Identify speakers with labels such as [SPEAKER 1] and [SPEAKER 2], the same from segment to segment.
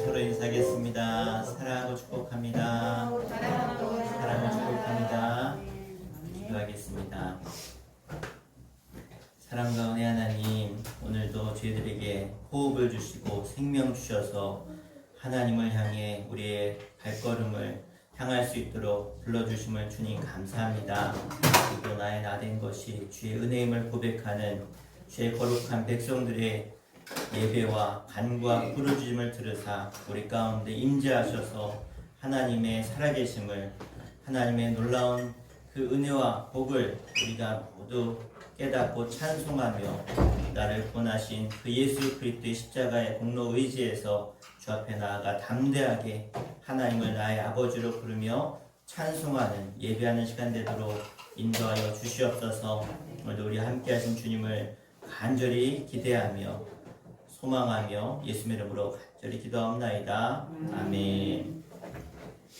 [SPEAKER 1] 서로 인사하겠습니다. 사랑하고 축복합니다. 사랑하고 축복합니다. 기도하겠습니다. 사랑 가운데 하나님, 오늘도 저희들에게 호흡을 주시고 생명 주셔서 하나님을 향해 우리의 발걸음을 향할 수 있도록 불러주심을 주님 감사합니다. 그리고 나의 나된 것이 주의 은혜임을 고백하는 주의 거룩한 백성들의 예배와 간구와 부르짖음을 들으사 우리 가운데 임재하셔서 하나님의 살아계심을, 하나님의 놀라운 그 은혜와 복을 우리가 모두 깨닫고 찬송하며 나를 구원하신 그 예수 그리스도의 십자가의 공로 의지에서 주 앞에 나아가 담대하게 하나님을 나의 아버지로 부르며 찬송하는 예배하는 시간 되도록 인도하여 주시옵소서. 오늘도 우리 함께 하신 주님을 간절히 기대하며 소망하며 예수의 이름으로 간절히 기도하옵나이다. 아멘.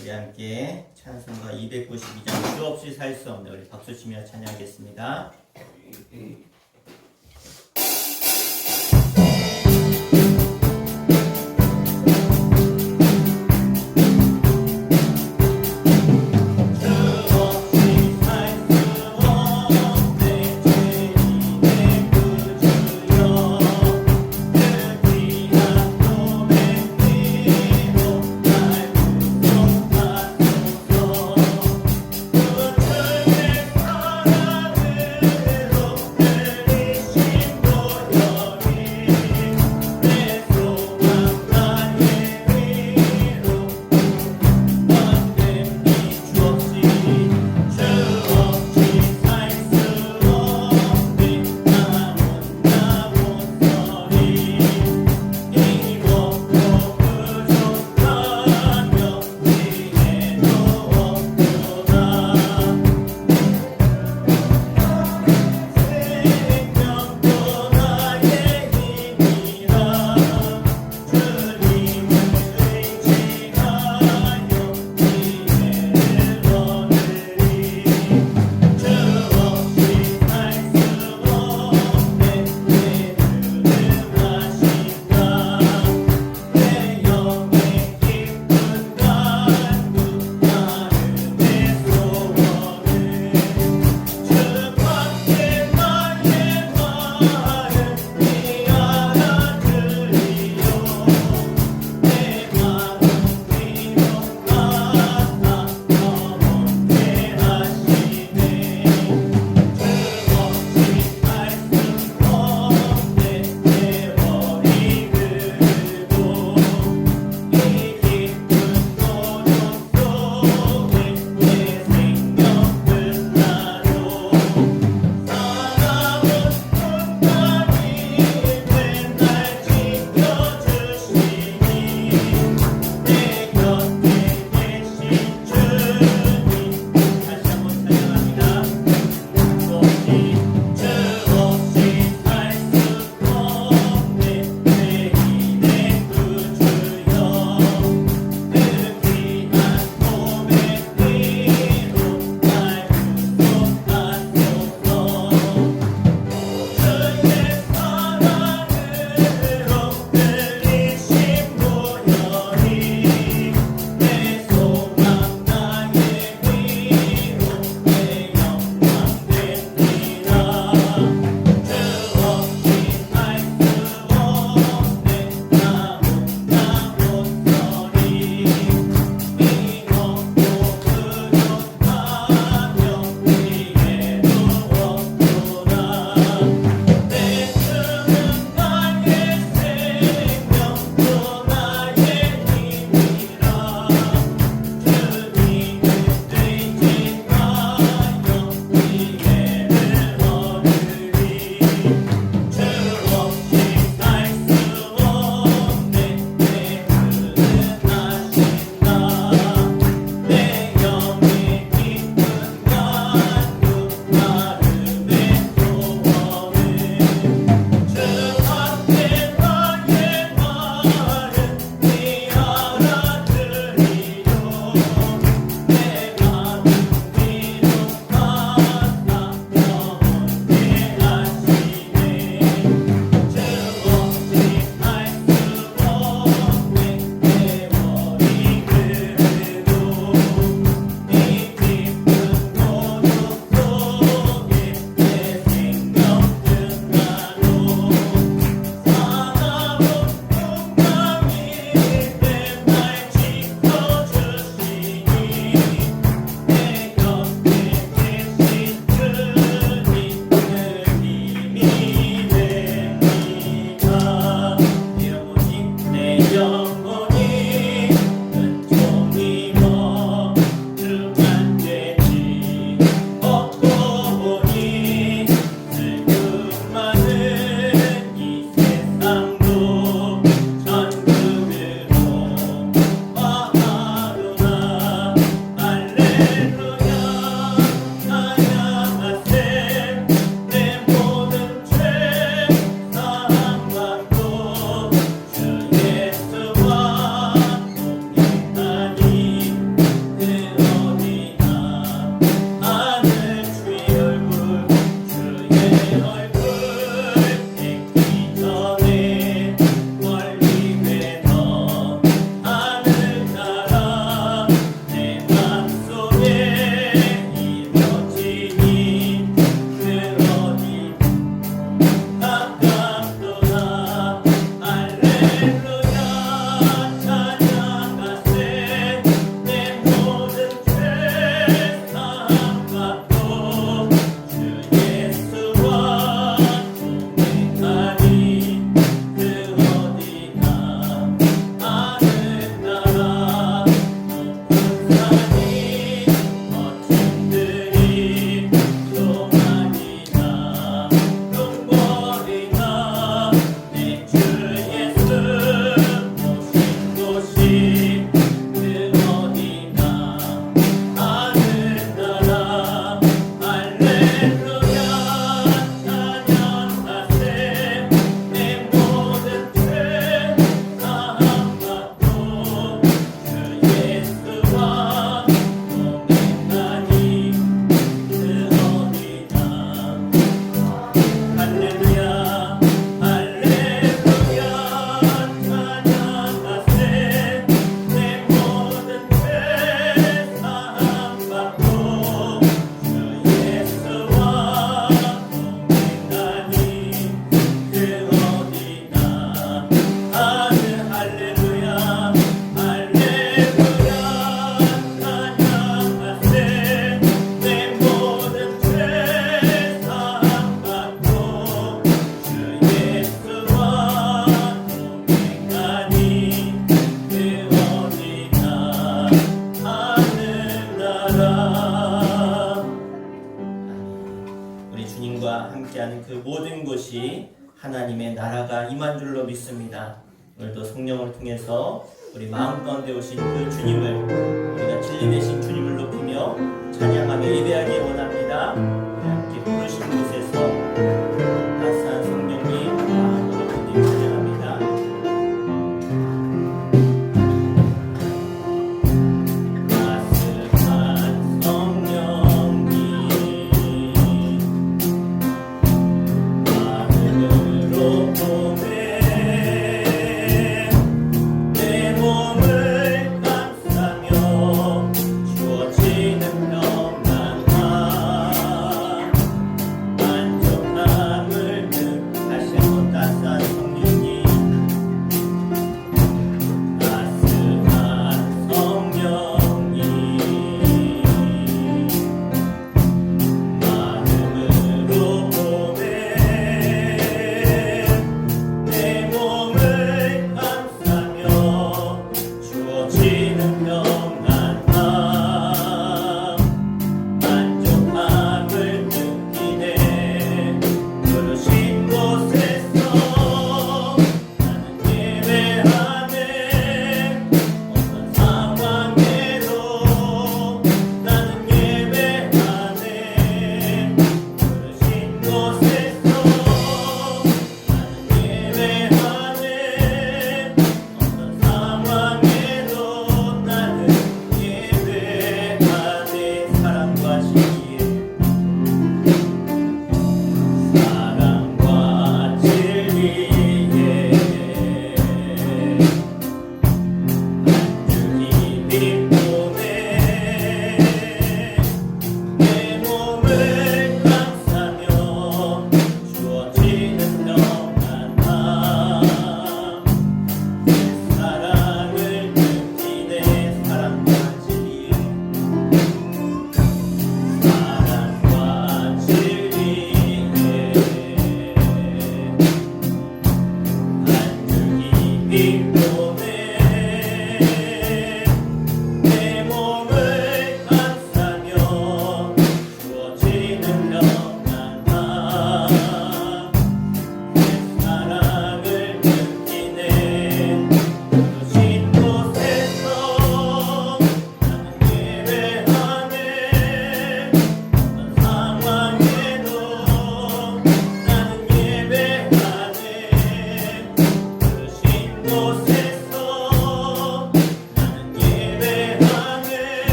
[SPEAKER 1] 우리 함께 찬송가 292장 주 없이 살 수 없네 우리 박수치며 찬양하겠습니다.
[SPEAKER 2] 그
[SPEAKER 1] 영혼이 은총이 거룩한 죄지 없고 보니 슬픔 많은 이 세상도 천국으로 와하로나 할렐루야 찬양하세 내 모든 죄 사함받고 주 예수와 동행하니 그 어디나 하늘 주의 얼굴 주의 얼굴 뵙기 전에 멀리 뵈던 하늘나라 내 맘속에 이루어지니 그 어디 가깝도다 할렐루야 찬양하세 내 모든 죄 사함받고 주 예수와 동행하니 그 어디나 하늘나라 높은 산이 멋진 들이 소망이나 눈물이나 내 주 예수 모신 곳이 그 어디나 하늘나라 할렐루야 찬양하세 내 모든 죄 사함받고 주 예수와 동행하니 그 어디나 할렐루야 할렐루야 찬양하세 내 모든 죄 사함받고 주 예수와 동행하니 그 어디나 하늘 할렐루야 할렐루야 찬양하세 내 모든 죄 사함받고 주 예수와 동행하니 그 어디나 하늘나라. 우리 주님과 함께하는 그 모든 곳이 하나님의 나라가 임한 줄로 믿습니다. 오늘도 성령을 통해서 우리 마음 가운데 오신 그 주님을 우리가 진리 되신 주님을 높이며 찬양하며 예배하기 원합니다. 우리 함께 부르신 곳에서 따스한 성령이 마음으로 부디 찬양합니다. 따스한 성령이 마음으로 보내 내 몸을 감싸며 주어지는 평안과 만족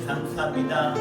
[SPEAKER 1] 감사합니다.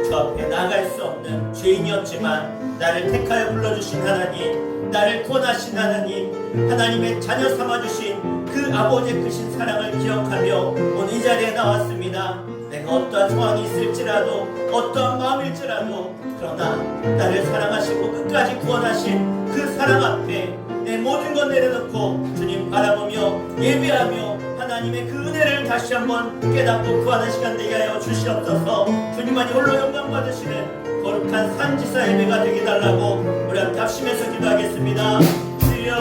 [SPEAKER 1] 저 앞에 나갈 수 없는 죄인이었지만 나를 택하여 불러주신 하나님, 나를 구원하신 하나님, 하나님의 자녀 삼아주신 그 아버지의 크신 사랑을 기억하며 오늘 이 자리에 나왔습니다. 내가 어떠한 상황이 있을지라도, 어떠한 마음일지라도, 그러나 나를 사랑하시고 끝까지 구원하신 그 사랑 앞에 내 모든 것 내려놓고 주님 바라보며 예배하며 하나님의 그 은혜를 다시 한번 깨닫고 구하는 시간 되게 하여 주시옵소서. 주님만이 홀로 영광 받으시는 거룩한 산지사 예배가 되게 달라고 우리 함께 합심해서 기도하겠습니다. 주여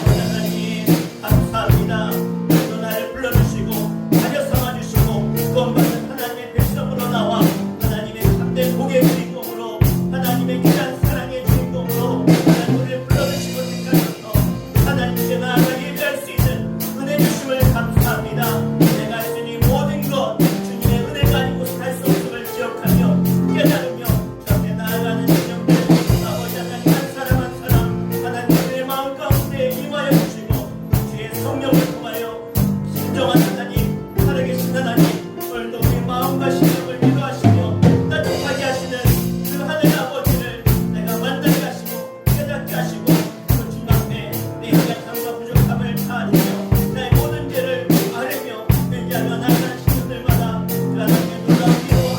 [SPEAKER 1] 하나님 감사합니다. 오늘 나를 불러주시고 자녀 삼아주시고 구원받는 하나님의 백성으로 나와 하나님의 참된 복의 주인공으로, 하나님의 귀한 사랑의 주인공으로 하나님을 불러주시고 택하셔서 하나님께 나아가 예배할 수 있는 은혜 주심을 감사합니다. 내가 주님 모든 것 주님의 은혜가 아니고서 할 수 없음을 기억하며 깨달으며 주 앞에 나아가는 신령들 아버지 하나님 한 사람 한 사람 하나님의 마음 가운데 임하여 주시고 주의 성령을 통하여 진정한 하나님, 살아계신 하나님, 오늘도 우리 마음과 신령을 위로하시며 따뜻하게 하시는 그 하늘 아버지를 내가 만나게 하시고 깨닫게 하시고 그 주님 앞에 내 연약함과 부족함을 다하며 나의 모든 죄를 아뢰며 회개하며 나아가는 신령들마다 그 하나님의 놀라운 위로와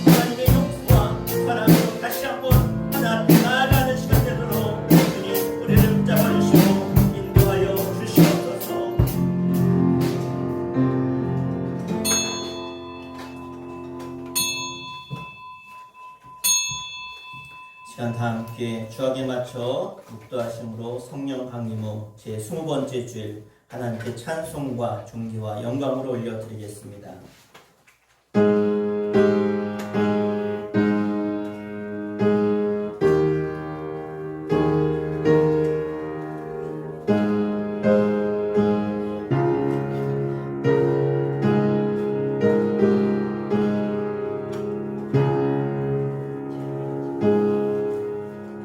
[SPEAKER 1] 하나님의 용서와 사랑으로 다시 한번 하나 앞에 나아가는 시간 되도록 주님 우리를 붙잡아 주시고 인도하여 주시옵소서. 시간 다 함께 주악에 맞춰 묵도하심으로 성령 강림후 제 20번째 주일 하나님께 찬송과 존귀와 영광으로 올려드리겠습니다.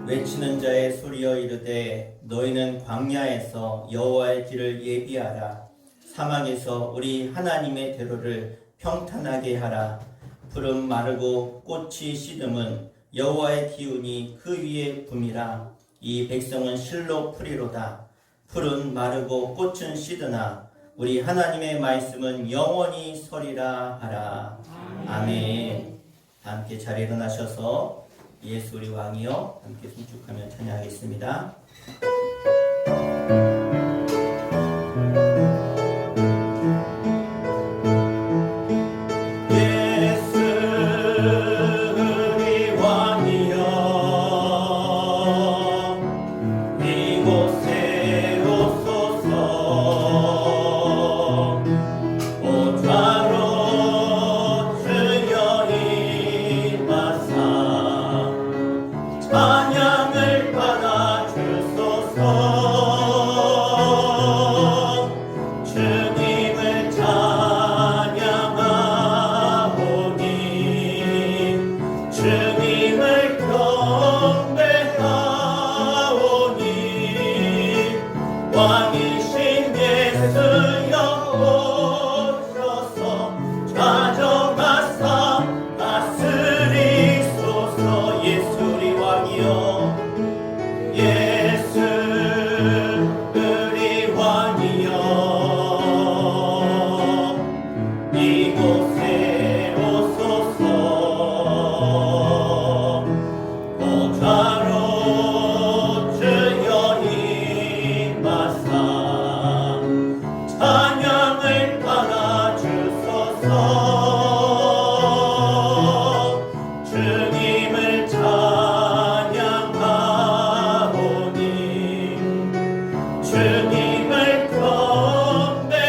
[SPEAKER 1] 외치는 자의 소리여 이르되 너희는 광야에서 여호와의 길을 예비하라. 사막에서 우리 하나님의 대로를 평탄하게 하라. 푸른 마르고 꽃이 시듬은 여호와의 기운이 그 위에 붐이라. 이 백성은 실로 풀이로다. 푸른 마르고 꽃은 시드나 우리 하나님의 말씀은 영원히 서리라 하라. 아멘. 다 함께 자리에 일어나셔서 예수 우리 왕이여 함께 송축하며 찬양하겠습니다. 예수 우리 왕이여 이곳에 오소서. 보좌로 주여 임하사 찬양을 받아 주소서. 주님을 찬양하오니 주님을 경배하오니 왕이신 예수여 오셔서 가져가사 다스리소서. 예수 우리 왕이여 예수 우리 왕이여 이곳에 주님을 찬양하오니 주님을 경배하오니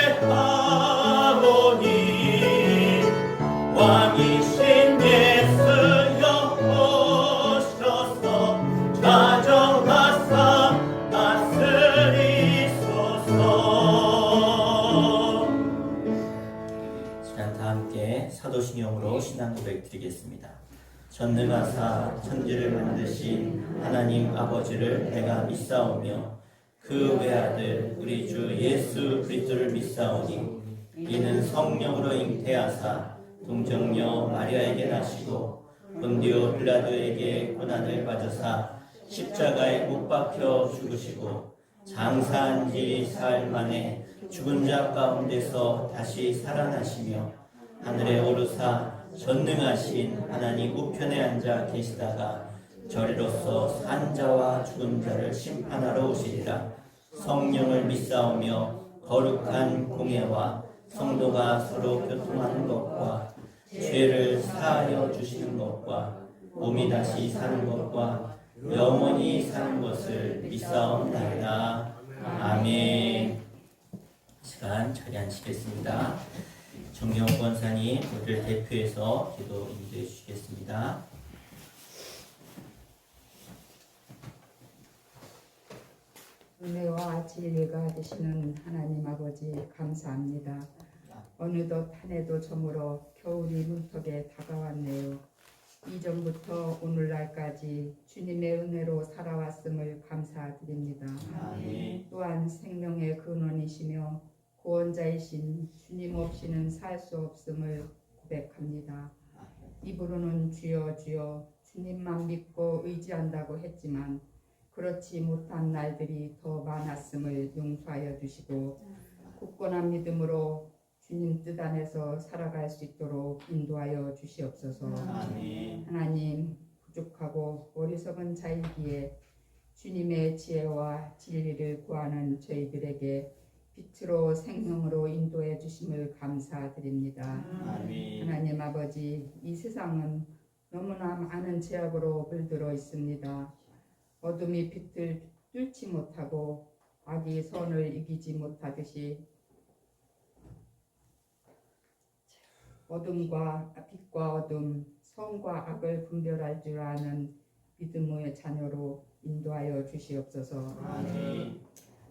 [SPEAKER 1] 왕이신 예수여 오셔서 찾아와서 다스리소서. 시간 다 함께 사도신경으로 신앙 고백 드리겠습니다. 전능하사 천지를 만드신 하나님 아버지를 내가 믿사오며 그 외아들 우리 주 예수 그리스도를 믿사오니 이는 성령으로 잉태하사 동정녀 마리아에게 나시고 본디오 빌라도에게 고난을 받으사 십자가에 못 박혀 죽으시고 장사한 지 사흘 만에 죽은 자 가운데서 다시 살아나시며 하늘에 오르사 전능하신 하나님 우편에 앉아 계시다가 저리로서 산 자와 죽은 자를 심판하러 오시리라. 성령을 믿사오며 거룩한 공예와 성도가 서로 교통하는 것과 죄를 사하여 주시는 것과 몸이 다시 사는 것과 영원히 사는 것을 믿사옵나이다. 아멘. 시간 자리 앉히겠습니다. 정경 권사님 우리를 대표해서 기도 인도해 주시겠습니다.
[SPEAKER 2] 은혜와 진리가 되시는 하나님 아버지 감사합니다. 어느덧 한 해도 저물어 겨울이 문턱에 다가왔네요. 이전부터 오늘날까지 주님의 은혜로 살아왔음을 감사드립니다.
[SPEAKER 1] 아멘.
[SPEAKER 2] 또한 생명의 근원이시며 구원자이신 주님 없이는 살 수 없음을 고백합니다. 입으로는 주여 주여 주님만 믿고 의지한다고 했지만 그렇지 못한 날들이 더 많았음을 용서하여 주시고 굳건한 믿음으로 주님 뜻 안에서 살아갈 수 있도록 인도하여 주시옵소서.
[SPEAKER 1] 아멘.
[SPEAKER 2] 하나님, 부족하고 어리석은 자이기에 주님의 지혜와 진리를 구하는 저희들에게 빛으로 생명으로 인도해 주심을 감사드립니다.
[SPEAKER 1] 아멘.
[SPEAKER 2] 하나님 아버지, 이 세상은 너무나 많은 죄악으로 물들어 있습니다. 어둠이 빛을 뚫지 못하고 악이 선을 이기지 못하듯이 어둠과 빛과 어둠, 선과 악을 분별할 줄 아는 믿음의 자녀로 인도하여 주시옵소서.
[SPEAKER 1] 아멘.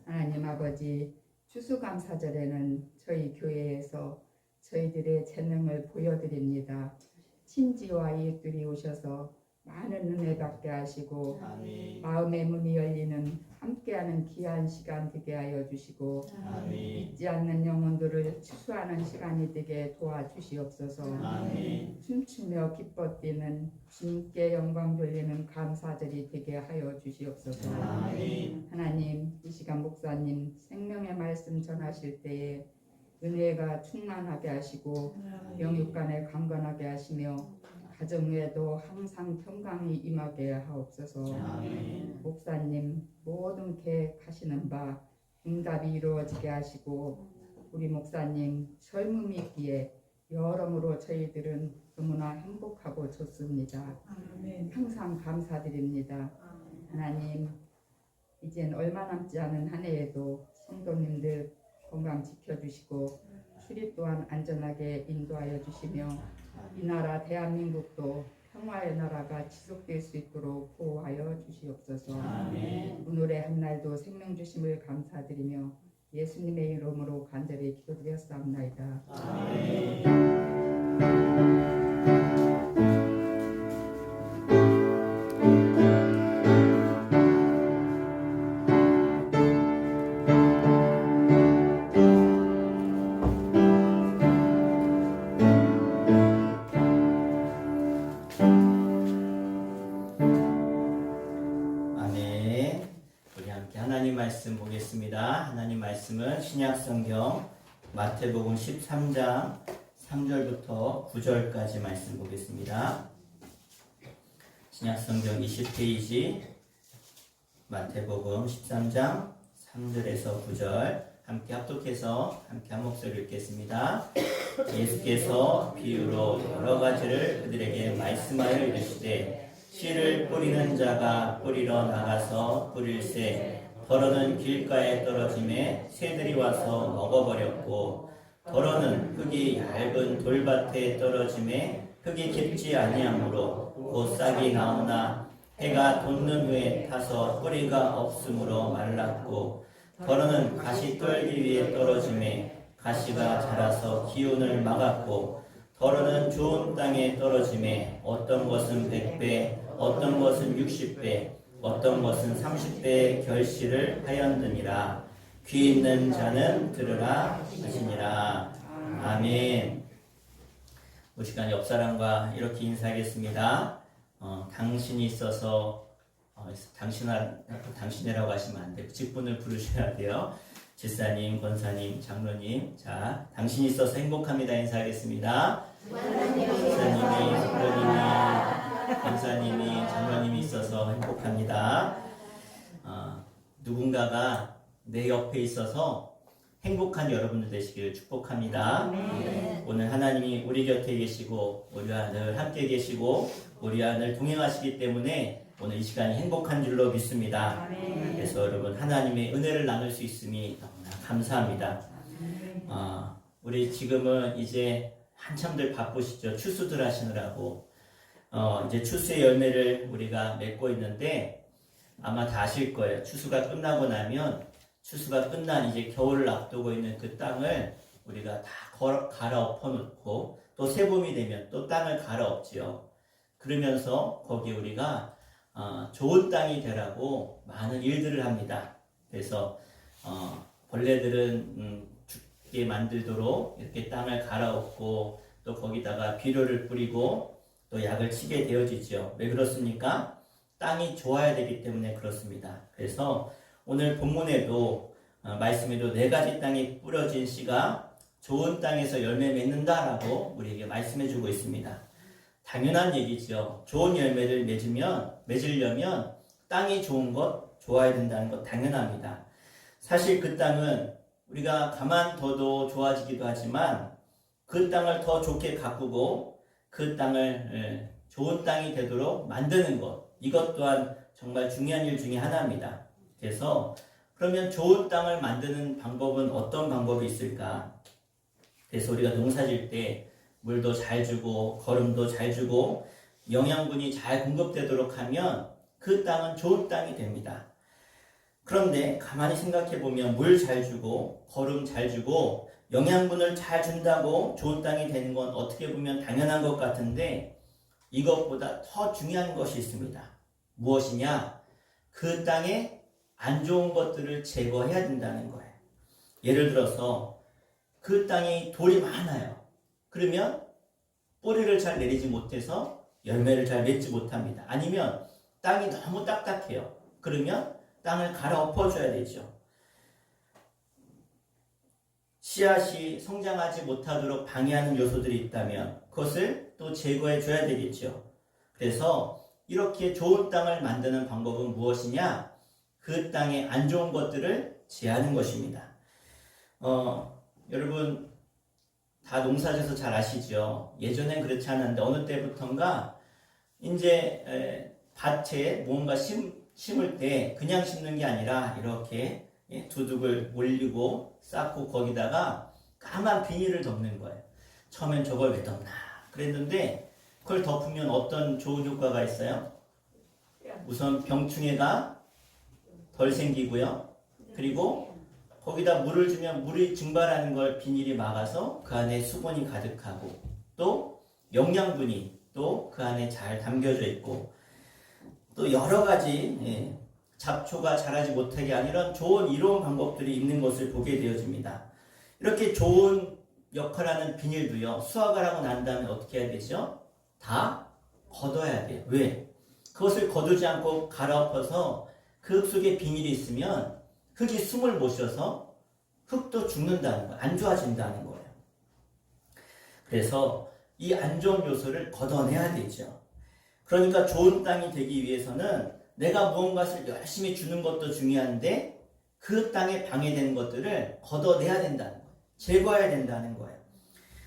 [SPEAKER 2] 하나님 아버지, 추수감사절에는 저희 교회에서 저희들의 재능을 보여드립니다. 친지와 이웃들이 오셔서 많은 은혜 받게 하시고
[SPEAKER 1] 아멘.
[SPEAKER 2] 마음의 문이 열리는 함께하는 귀한 시간 되게 하여 주시고
[SPEAKER 1] 아멘.
[SPEAKER 2] 잊지 않는 영혼들을 추수하는 시간이 되게 도와주시옵소서.
[SPEAKER 1] 아멘.
[SPEAKER 2] 춤추며 기뻐 뛰는 주님께 영광 돌리는 감사절이 되게 하여 주시옵소서.
[SPEAKER 1] 아멘.
[SPEAKER 2] 하나님, 이 시간 목사님 생명의 말씀 전하실 때에 은혜가 충만하게 하시고 영육간에 강건하게 하시며 가정 외에도 항상 평강이 임하게 하옵소서.
[SPEAKER 1] 아멘.
[SPEAKER 2] 목사님 모든 계획하시는 바 응답이 이루어지게 하시고 우리 목사님 젊음이 있기에 여러모로 저희들은 너무나 행복하고 좋습니다. 항상 감사드립니다. 하나님, 이젠 얼마 남지 않은 한 해에도 성도님들 건강 지켜주시고 출입 또한 안전하게 인도하여 주시며 이 나라 대한민국도 평화의 나라가 지속될 수 있도록 보호하여 주시옵소서.
[SPEAKER 1] 아멘.
[SPEAKER 2] 오늘의 한날도 생명 주심을 감사드리며 예수님의 이름으로 간절히 기도드렸사옵나이다.
[SPEAKER 1] 아멘. 아멘. 우리 함께 하나님 말씀 보겠습니다. 하나님 말씀은 신약성경 마태복음 13장 3절부터 9절까지 말씀 보겠습니다. 신약성경 20페이지 마태복음 13장 3절에서 9절 함께 합독해서 함께 한 목소리로 읽겠습니다. 예수께서 비유로 여러 가지를 그들에게 말씀하여 이르시되 씨를 뿌리는 자가 뿌리러 나가서 뿌릴새 더러는 길가에 떨어짐에 새들이 와서 먹어버렸고 더러는 흙이 얇은 돌밭에 떨어짐에 흙이 깊지 아니하므로 곧 싹이 나오나 해가 돋는 후에 타서 뿌리가 없으므로 말랐고 더러는 가시떨기 위에 떨어짐에 가시가 자라서 기운을 막았고 더러는 좋은 땅에 떨어짐에 어떤 것은 100배 어떤 것은 60배 어떤 것은 30배의 결실을 하였느니라. 귀 있는 자는 들으라 하시니라. 아멘. 이 시간 옆 사람과 이렇게 인사하겠습니다. 당신이 있어서 당신이라고 하시면 안 돼요. 직분을 부르셔야 돼요. 집사님, 권사님, 장로님. 자, 당신이 있어서 행복합니다. 인사하겠습니다. 집사님이, 장로님이, 권사님이, 장로님이 있어서 행복합니다. 누군가가 내 옆에 있어서 행복한 여러분들 되시기를 축복합니다. 오늘 하나님이 우리 곁에 계시고 우리와 늘 함께 계시고 우리와 늘 동행하시기 때문에 오늘 이 시간이 행복한 줄로 믿습니다. 그래서 여러분 하나님의 은혜를 나눌 수 있음이 너무나 감사합니다. 우리 지금은 이제 한참들 바쁘시죠. 추수들 하시느라고 이제 추수의 열매를 우리가 맺고 있는데 아마 다 아실 거예요. 추수가 끝나고 나면 추수가 끝난 이제 겨울을 앞두고 있는 그 땅을 우리가 다 갈아엎어 놓고 또 새봄이 되면 또 땅을 갈아엎지요. 그러면서 거기 우리가 좋은 땅이 되라고 많은 일들을 합니다. 그래서 벌레들은 죽게 만들도록 이렇게 땅을 갈아엎고 또 거기다가 비료를 뿌리고 또 약을 치게 되어지죠. 왜 그렇습니까? 땅이 좋아야 되기 때문에 그렇습니다. 그래서 오늘 본문에도 말씀에도 4가지 땅에 뿌려진 씨가 좋은 땅에서 열매 맺는다라고 우리에게 말씀해주고 있습니다. 당연한 얘기죠. 좋은 열매를 맺으려면 땅이 좋은 것, 좋아야 된다는 것 당연합니다. 사실 그 땅은 우리가 가만둬도 좋아지기도 하지만 그 땅을 더 좋게 가꾸고 그 땅을 좋은 땅이 되도록 만드는 것, 이것 또한 정말 중요한 일 중에 하나입니다. 그래서 그러면 좋은 땅을 만드는 방법은 어떤 방법이 있을까? 그래서 우리가 농사질 때 물도 잘 주고 거름도 잘 주고 영양분이 잘 공급되도록 하면 그 땅은 좋은 땅이 됩니다. 그런데 가만히 생각해 보면 물 잘 주고 거름 잘 주고 영양분을 잘 준다고 좋은 땅이 되는 건 어떻게 보면 당연한 것 같은데 이것보다 더 중요한 것이 있습니다. 무엇이냐? 그 땅에 안 좋은 것들을 제거해야 된다는 거예요. 예를 들어서 그 땅에 돌이 많아요. 그러면 뿌리를 잘 내리지 못해서 열매를 잘 맺지 못합니다. 아니면 땅이 너무 딱딱해요. 그러면 땅을 갈아엎어줘야 되죠. 씨앗이 성장하지 못하도록 방해하는 요소들이 있다면 그것을 또 제거해줘야 되겠죠. 그래서 이렇게 좋은 땅을 만드는 방법은 무엇이냐? 그 땅에 안 좋은 것들을 제하는 것입니다. 여러분 다 농사져서 잘 아시죠? 예전엔 그렇지 않았는데 어느 때부턴가 이제 밭에 뭔가 심을 때 그냥 심는 게 아니라 이렇게 두둑을 올리고 쌓고 거기다가 까만 비닐을 덮는 거예요. 처음엔 저걸 왜 덮나 그랬는데 그걸 덮으면 어떤 좋은 효과가 있어요? 우선 병충해가 덜 생기고요. 그리고 거기다 물을 주면 물이 증발하는 걸 비닐이 막아서 그 안에 수분이 가득하고 또 영양분이 또 그 안에 잘 담겨져 있고 또 여러 가지 잡초가 자라지 못하게 하는 이런 좋은 이로운 방법들이 있는 것을 보게 되어집니다. 이렇게 좋은 역할하는 비닐도요. 수확을 하고 난 다음에 어떻게 해야 되죠? 다 걷어야 돼요. 왜? 그것을 거두지 않고 갈아엎어서 그 흙 속에 비닐이 있으면 흙이 숨을 못 쉬어서 흙도 죽는다는 거예요. 안 좋아진다는 거예요. 그래서 이 안 좋은 요소를 걷어내야 되죠. 그러니까 좋은 땅이 되기 위해서는 내가 무언가를 열심히 주는 것도 중요한데 그 땅에 방해되는 것들을 걷어내야 된다는 거예요. 제거해야 된다는 거예요.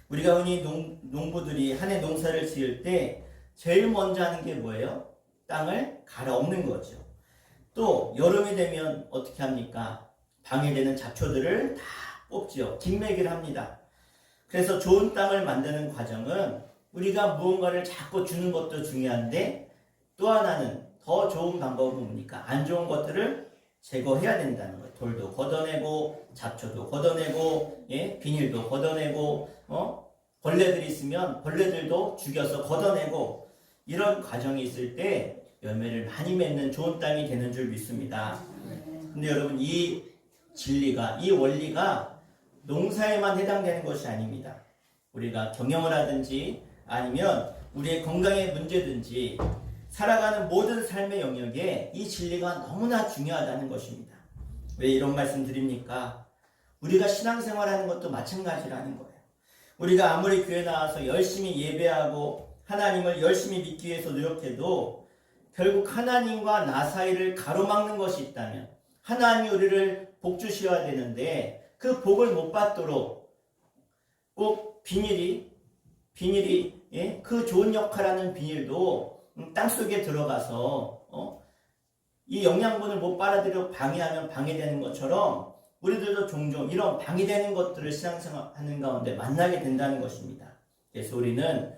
[SPEAKER 1] 우리가 흔히 농부들이 한 해 농사를 지을 때 제일 먼저 하는 게 뭐예요? 땅을 갈아엎는 거죠. 또 여름이 되면 어떻게 합니까? 방해되는 잡초들을 다 뽑지요. 뒷매기를 합니다. 그래서 좋은 땅을 만드는 과정은 우리가 무언가를 자꾸 주는 것도 중요한데 또 하나는 더 좋은 방법은 뭡니까? 안 좋은 것들을 제거해야 된다는 거예요. 돌도 걷어내고 잡초도 걷어내고 비닐도 걷어내고 벌레들이 있으면 벌레들도 죽여서 걷어내고 이런 과정이 있을 때 열매를 많이 맺는 좋은 땅이 되는 줄 믿습니다. 근데 여러분 이 진리가 이 원리가 농사에만 해당되는 것이 아닙니다. 우리가 경영을 하든지 아니면 우리의 건강의 문제든지 살아가는 모든 삶의 영역에 이 진리가 너무나 중요하다는 것입니다. 왜 이런 말씀 드립니까? 우리가 신앙생활하는 것도 마찬가지라는 거예요. 우리가 아무리 교회 나와서 열심히 예배하고 하나님을 열심히 믿기 위해서 노력해도 결국 하나님과 나 사이를 가로막는 것이 있다면 하나님이 우리를 복 주셔야 되는데 그 복을 못 받도록 꼭 비닐이 그 좋은 역할하는 비닐도 땅속에 들어가서 이 영양분을 못 빨아들여 방해하면 방해되는 것처럼 우리들도 종종 이런 방해되는 것들을 신앙생활하는 가운데 만나게 된다는 것입니다. 그래서 우리는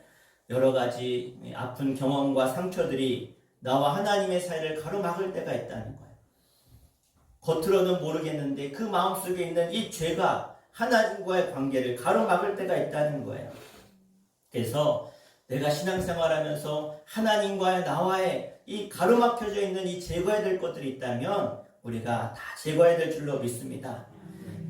[SPEAKER 1] 여러 가지 아픈 경험과 상처들이 나와 하나님의 사이를 가로막을 때가 있다는 거예요. 겉으로는 모르겠는데 그 마음속에 있는 이 죄가 하나님과의 관계를 가로막을 때가 있다는 거예요. 그래서 내가 신앙생활하면서 하나님과의 나와의 이 가로막혀져 있는 이 제거해야 될 것들이 있다면 우리가 다 제거해야 될 줄로 믿습니다.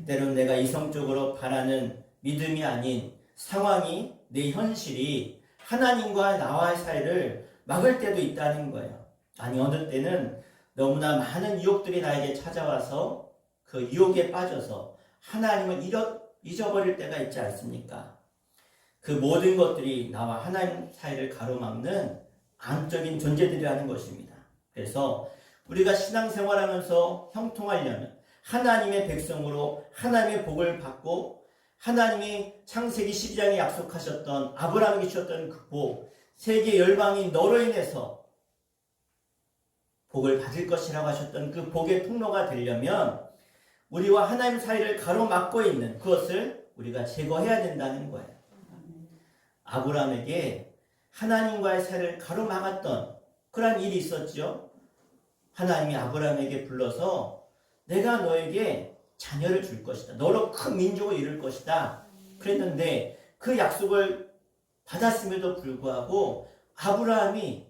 [SPEAKER 1] 때론 내가 이성적으로 바라는 믿음이 아닌 상황이 내 현실이 하나님과 나와의 사이를 막을 때도 있다는 거예요. 아니 어느 때는 너무나 많은 유혹들이 나에게 찾아와서 그 유혹에 빠져서 하나님을 잊어버릴 때가 있지 않습니까? 그 모든 것들이 나와 하나님 사이를 가로막는 암적인 존재들이라는 것입니다. 그래서 우리가 신앙생활하면서 형통하려면 하나님의 백성으로 하나님의 복을 받고 하나님이 창세기 12장에 약속하셨던 아브라함에게 주셨던 그 복, 세계 열방이 너로 인해서 복을 받을 것이라고 하셨던 그 복의 통로가 되려면 우리와 하나님 사이를 가로막고 있는 그것을 우리가 제거해야 된다는 거예요. 아브라함에게 하나님과의 사이를 가로막았던 그런 일이 있었죠. 하나님이 아브라함에게 불러서 내가 너에게 자녀를 줄 것이다. 너로 큰 민족을 이룰 것이다. 그랬는데 그 약속을 받았음에도 불구하고 아브라함이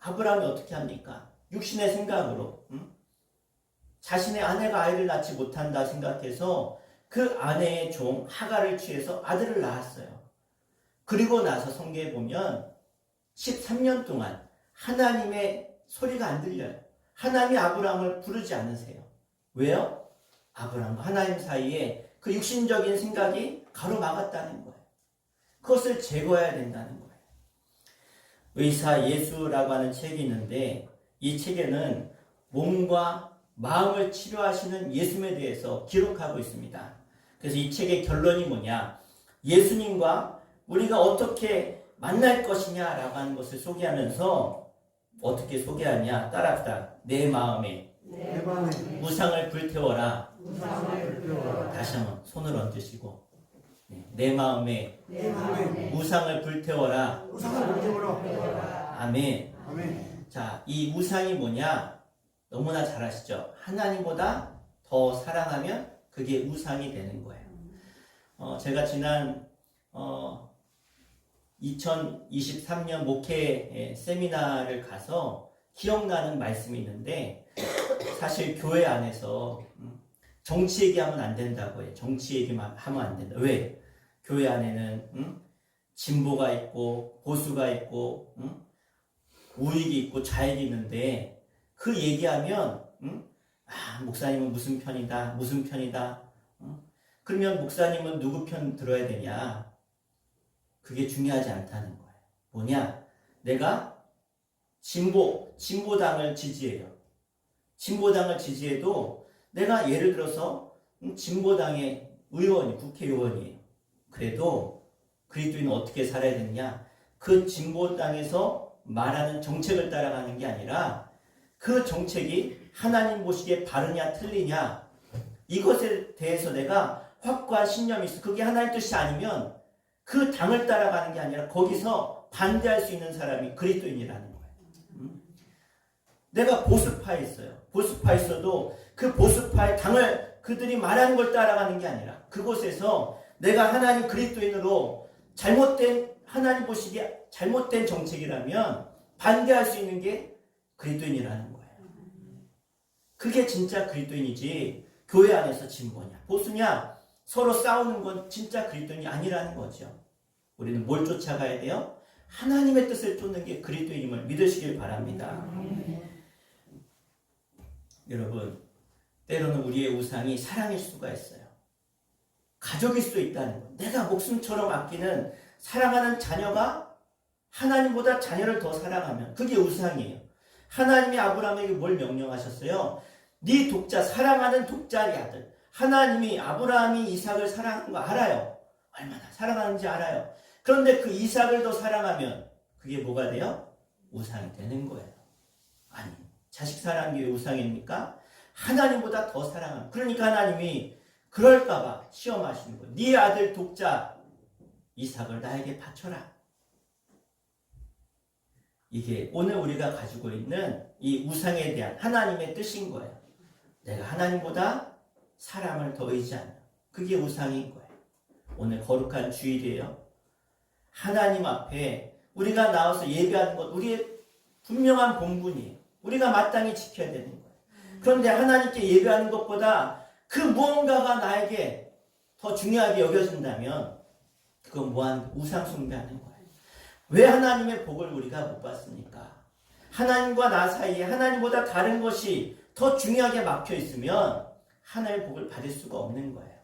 [SPEAKER 1] 어떻게 합니까? 육신의 생각으로 자신의 아내가 아이를 낳지 못한다 생각해서 그 아내의 종 하갈을 취해서 아들을 낳았어요. 그리고 나서 성경에 보면 13년 동안 하나님의 소리가 안 들려요. 하나님이 아브라함을 부르지 않으세요. 왜요? 아브라함과 하나님 사이에 그 육신적인 생각이 가로막았다는 거예요. 그것을 제거해야 된다는 거예요. 의사 예수라고 하는 책이 있는데 이 책에는 몸과 마음을 치료하시는 예수님에 대해서 기록하고 있습니다. 그래서 이 책의 결론이 뭐냐? 예수님과 우리가 어떻게 만날 것이냐라고 하는 것을 소개하면서 어떻게 소개하냐? 따라합시다. 내 마음에 우상을 불태워라. 다시 한번 손을 얹으시고 내 마음에 우상을 불태워라. 아멘. 자, 이 우상이 뭐냐? 너무나 잘 아시죠? 하나님보다 더 사랑하면 그게 우상이 되는 거예요. 제가 지난 2023년 목회 세미나를 가서 기억나는 말씀이 있는데 사실 교회 안에서 정치 얘기하면 안 된다고 해요. 정치 얘기만 하면 안 된다. 왜? 교회 안에는 진보가 있고 보수가 있고 우익이 있고 좌익이 있는데 그 얘기하면 목사님은 무슨 편이다. 그러면 목사님은 누구 편 들어야 되냐? 그게 중요하지 않다는 거예요. 뭐냐? 내가 진보당을 지지해요. 진보당을 지지해도 내가 예를 들어서 진보당의 의원이 국회의원이에요. 그래도 그리스도인은 어떻게 살아야 되느냐? 그 진보당에서 말하는 정책을 따라가는 게 아니라 그 정책이 하나님 보시기에 바르냐 틀리냐 이것에 대해서 내가 확고한 신념이 있어. 그게 하나님 뜻이 아니면 그 당을 따라가는 게 아니라 거기서 반대할 수 있는 사람이 그리스도인이라는 거예요. 내가 보수파에 있어요. 보수파에 있어도 그 보수파의 당을 그들이 말하는 걸 따라가는 게 아니라 그곳에서 내가 하나님 그리스도인으로 잘못된 하나님 보시기에 잘못된 정책이라면 반대할 수 있는 게 그리스도인이라는 거예요. 그게 진짜 그리스도인이지 교회 안에서 진보냐 보수냐 서로 싸우는 건 진짜 그리스도인이 아니라는 거죠. 우리는 뭘 쫓아가야 돼요? 하나님의 뜻을 쫓는 게 그리스도인임을 믿으시길 바랍니다. 여러분, 때로는 우리의 우상이 사랑일 수가 있어요. 가족일 수도 있다는 거. 내가 목숨처럼 아끼는 사랑하는 자녀가 하나님보다 자녀를 더 사랑하면 그게 우상이에요. 하나님이 아브라함에게 뭘 명령하셨어요? 네 독자, 사랑하는 독자의 아들. 하나님이 아브라함이 이삭을 사랑하는 거 알아요. 얼마나 사랑하는지 알아요. 그런데 그 이삭을 더 사랑하면 그게 뭐가 돼요? 우상이 되는 거예요. 아니, 자식 사랑하는 게 우상입니까? 하나님보다 더 사랑하는. 그러니까 하나님이 그럴까봐 시험하시는 거예요. 네 아들 독자 이삭을 나에게 바쳐라. 이게 오늘 우리가 가지고 있는 이 우상에 대한 하나님의 뜻인 거예요. 내가 하나님보다 사람을 더 의지하는 그게 우상인 거예요. 오늘 거룩한 주일이에요. 하나님 앞에 우리가 나와서 예배하는 것 우리의 분명한 본분이에요. 우리가 마땅히 지켜야 되는 거예요. 그런데 하나님께 예배하는 것보다 그 무언가가 나에게 더 중요하게 여겨진다면 그건 무한 우상 숭배하는 거예요. 왜 하나님의 복을 우리가 못 받습니까? 하나님과 나 사이에 하나님보다 다른 것이 더 중요하게 막혀 있으면 하나님의 복을 받을 수가 없는 거예요.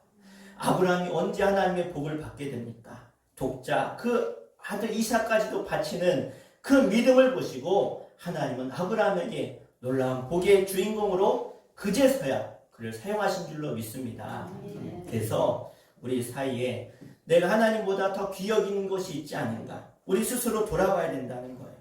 [SPEAKER 1] 아브라함이 언제 하나님의 복을 받게 됩니까? 독자, 그 아들 이삭까지도 바치는 그 믿음을 보시고 하나님은 아브라함에게 놀라운 복의 주인공으로 그제서야 그를 사용하신 줄로 믿습니다. 그래서 우리 사이에 내가 하나님보다 더 귀 여기는 것이 있지 않은가? 우리 스스로 돌아봐야 된다는 거예요.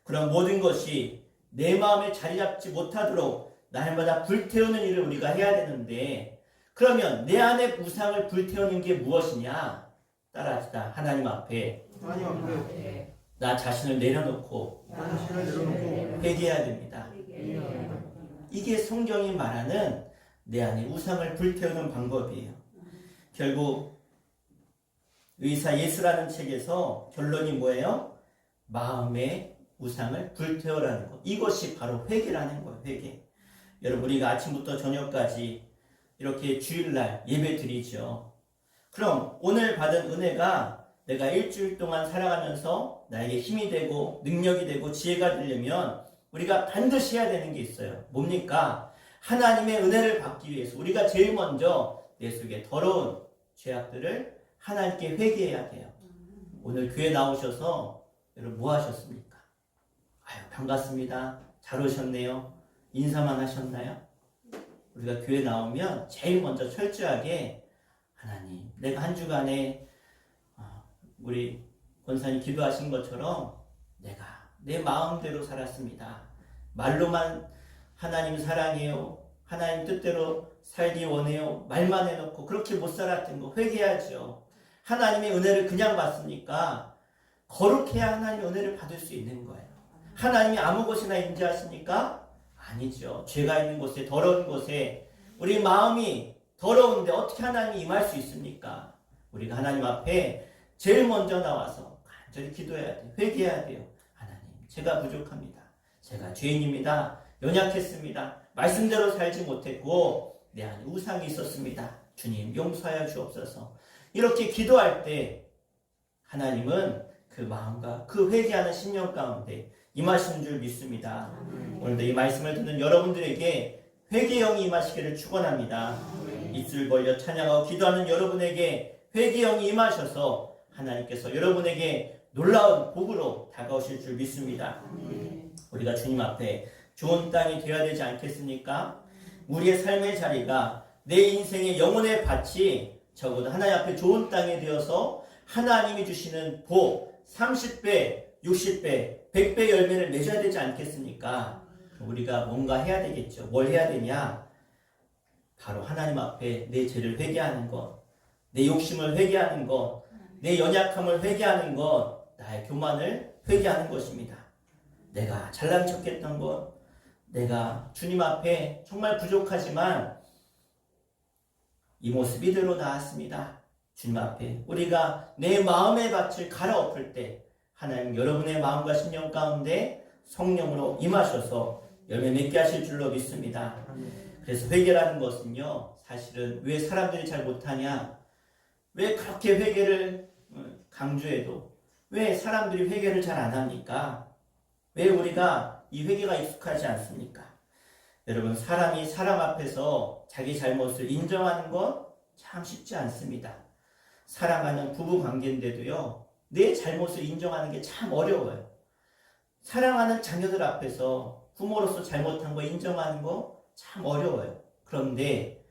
[SPEAKER 1] 그런 모든 것이 내 마음에 자리 잡지 못하도록 날마다 불태우는 일을 우리가 해야 되는데 그러면 내 안에 우상을 불태우는 게 무엇이냐? 따라합시다. 하나님 앞에 나 자신을 내려놓고 회개해야 됩니다. 이게 성경이 말하는 내 안에 우상을 불태우는 방법이에요. 결국 의사 예수라는 책에서 결론이 뭐예요? 마음의 우상을 불태우라는 것. 이것이 바로 회개라는 거예요. 회개. 여러분 우리가 아침부터 저녁까지 이렇게 주일날 예배 드리죠. 그럼 오늘 받은 은혜가 내가 일주일 동안 살아가면서 나에게 힘이 되고 능력이 되고 지혜가 되려면 우리가 반드시 해야 되는 게 있어요. 뭡니까? 하나님의 은혜를 받기 위해서 우리가 제일 먼저 내 속에 더러운 죄악들을 하나님께 회개해야 돼요. 오늘 교회 나오셔서 여러분 뭐 하셨습니까? 아유 반갑습니다. 잘 오셨네요. 인사만 하셨나요? 우리가 교회 나오면 제일 먼저 철저하게 하나님 내가 한 주간에 우리 권사님 기도하신 것처럼 내가 내 마음대로 살았습니다. 말로만 하나님 사랑해요. 하나님 뜻대로 살기 원해요. 말만 해놓고 그렇게 못 살았던 거 회개하죠. 하나님의 은혜를 그냥 받습니까? 거룩해야 하나님의 은혜를 받을 수 있는 거예요. 하나님이 아무 곳이나 임재하십니까? 아니죠. 죄가 있는 곳에 더러운 곳에 우리 마음이 더러운데 어떻게 하나님이 임할 수 있습니까? 우리가 하나님 앞에 제일 먼저 나와서 간절히 기도해야 돼요. 회개해야 돼요. 하나님 제가 부족합니다. 제가 죄인입니다. 연약했습니다. 말씀대로 살지 못했고 내 안에 우상이 있었습니다. 주님 용서하여 주옵소서. 이렇게 기도할 때 하나님은 그 마음과 그 회개하는 심령 가운데 임하시는 줄 믿습니다. 오늘도 이 말씀을 듣는 여러분들에게 회개의 영이 임하시기를 축원합니다. 입술 벌려 찬양하고 기도하는 여러분에게 회개의 영이 임하셔서 하나님께서 여러분에게 놀라운 복으로 다가오실 줄 믿습니다. 우리가 주님 앞에 좋은 땅이 되어야 되지 않겠습니까? 우리의 삶의 자리가 내 인생의 영혼의 밭이 적어도 하나님 앞에 좋은 땅이 되어서 하나님이 주시는 복 30배, 60배, 100배 열매를 맺어야 되지 않겠습니까? 우리가 뭔가 해야 되겠죠. 뭘 해야 되냐? 바로 하나님 앞에 내 죄를 회개하는 것, 내 욕심을 회개하는 것, 내 연약함을 회개하는 것, 나의 교만을 회개하는 것입니다. 내가 잘난 척했던 것, 내가 주님 앞에 정말 부족하지만 이 모습 이대로 나왔습니다. 주님 앞에 우리가 내 마음의 밭을 갈아엎을 때 하나님 여러분의 마음과 심령 가운데 성령으로 임하셔서 열매 맺게 하실 줄로 믿습니다. 그래서 회개라는 것은요, 사실은 왜 사람들이 잘 못하냐, 왜 그렇게 회개를 강조해도 왜 사람들이 회개를 잘 안 합니까? 왜 우리가 이 회개가 익숙하지 않습니까? 여러분, 사람이 사람 앞에서 자기 잘못을 인정하는 건 참 쉽지 않습니다. 사랑하는 부부 관계인데도요, 내 잘못을 인정하는 게 참 어려워요. 사랑하는 자녀들 앞에서 부모로서 잘못한 거 인정하는 거 참 어려워요. 그런데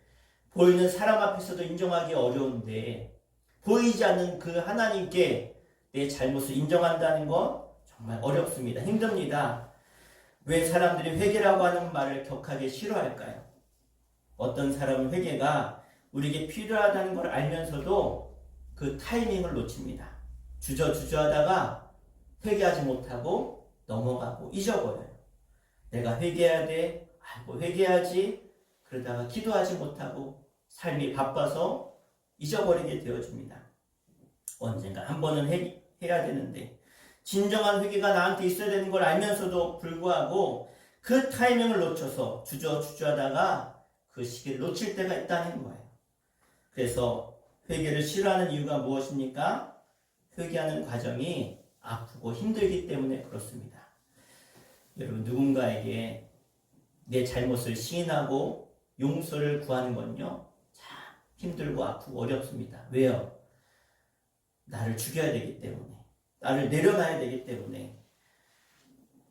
[SPEAKER 1] 보이는 사람 앞에서도 인정하기 어려운데 보이지 않는 그 하나님께 내 잘못을 인정한다는 건 정말 어렵습니다. 힘듭니다. 왜 사람들이 회개라고 하는 말을 격하게 싫어할까요? 어떤 사람은 회개가 우리에게 필요하다는 걸 알면서도 그 타이밍을 놓칩니다. 주저하다가 회개하지 못하고 넘어가고 잊어버려요. 내가 회개해야 돼. 아이고 회개하지. 그러다가 기도하지 못하고 삶이 바빠서 잊어버리게 되어집니다. 언젠가 한 번은 해야 되는데 진정한 회개가 나한테 있어야 되는 걸 알면서도 불구하고 그 타이밍을 놓쳐서 주저하다가 그 시기를 놓칠 때가 있다는 거예요. 그래서 회개를 싫어하는 이유가 무엇입니까? 회개하는 과정이 아프고 힘들기 때문에 그렇습니다. 여러분, 누군가에게 내 잘못을 시인하고 용서를 구하는 건요, 참 힘들고 아프고 어렵습니다. 왜요? 나를 죽여야 되기 때문에, 나를 내려놔야 되기 때문에,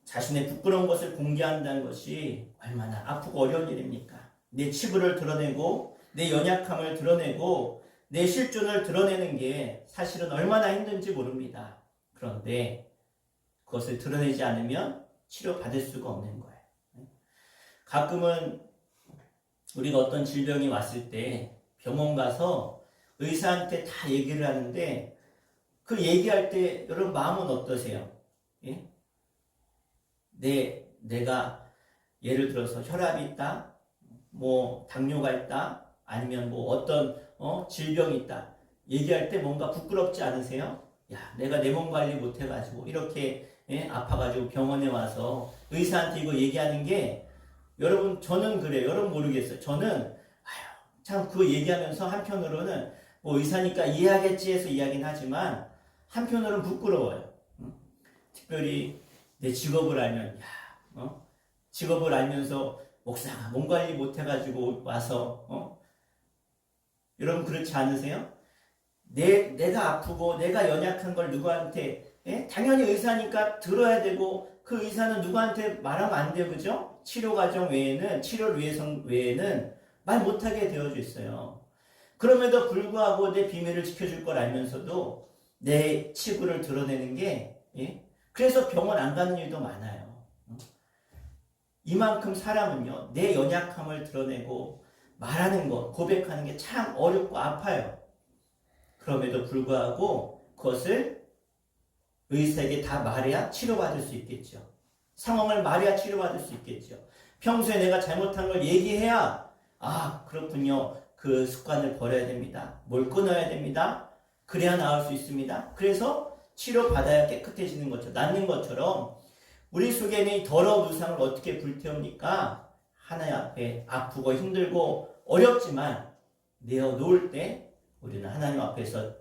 [SPEAKER 1] 자신의 부끄러운 것을 공개한다는 것이 얼마나 아프고 어려운 일입니까? 내 치부를 드러내고 내 연약함을 드러내고 내 실존을 드러내는 게 사실은 얼마나 힘든지 모릅니다. 그런데 그것을 드러내지 않으면 치료받을 수가 없는 거예요. 가끔은 우리가 어떤 질병이 왔을 때 병원 가서 의사한테 다 얘기를 하는데 그 얘기할 때 여러분 마음은 어떠세요? 예? 내가 예를 들어서 혈압이 있다, 뭐 당뇨가 있다, 아니면 뭐 어떤 질병이 있다 얘기할 때 뭔가 부끄럽지 않으세요? 야, 내가 내 몸 관리 못 해가지고 이렇게 아파가지고 병원에 와서 의사한테 이거 얘기하는 게 여러분 저는 그래요. 여러분 모르겠어요. 저는 참 그거 얘기하면서 한편으로는 뭐 의사니까 이해하겠지 해서 이야기는 하지만 한편으로는 부끄러워요. 특별히 내 직업을 알면 직업을 알면서 목사가 몸 관리 못 해가지고 와서 여러분 그렇지 않으세요? 내가 아프고 내가 연약한 걸 누구한테 당연히 의사니까 들어야 되고 그 의사는 누구한테 말하면 안 돼요. 그죠? 치료 과정 외에는 치료를 위해서 외에는 말 못하게 되어져 있어요. 그럼에도 불구하고 내 비밀을 지켜줄 걸 알면서도 내 치부를 드러내는 게 그래서 병원 안 가는 일도 많아요. 이만큼 사람은요 내 연약함을 드러내고 말하는 것, 고백하는 게 참 어렵고 아파요. 그럼에도 불구하고 그것을 의사에게 다 말해야 치료받을 수 있겠죠. 상황을 말해야 치료받을 수 있겠죠. 평소에 내가 잘못한 걸 얘기해야 그렇군요. 그 습관을 버려야 됩니다. 뭘 끊어야 됩니다. 그래야 나을 수 있습니다. 그래서 치료받아야 깨끗해지는 것처럼 낫는 것처럼 우리 속에는 이 더러운 우상을 어떻게 불태웁니까? 하나님 앞에 아프고 힘들고 어렵지만 내어놓을 때 우리는 하나님 앞에서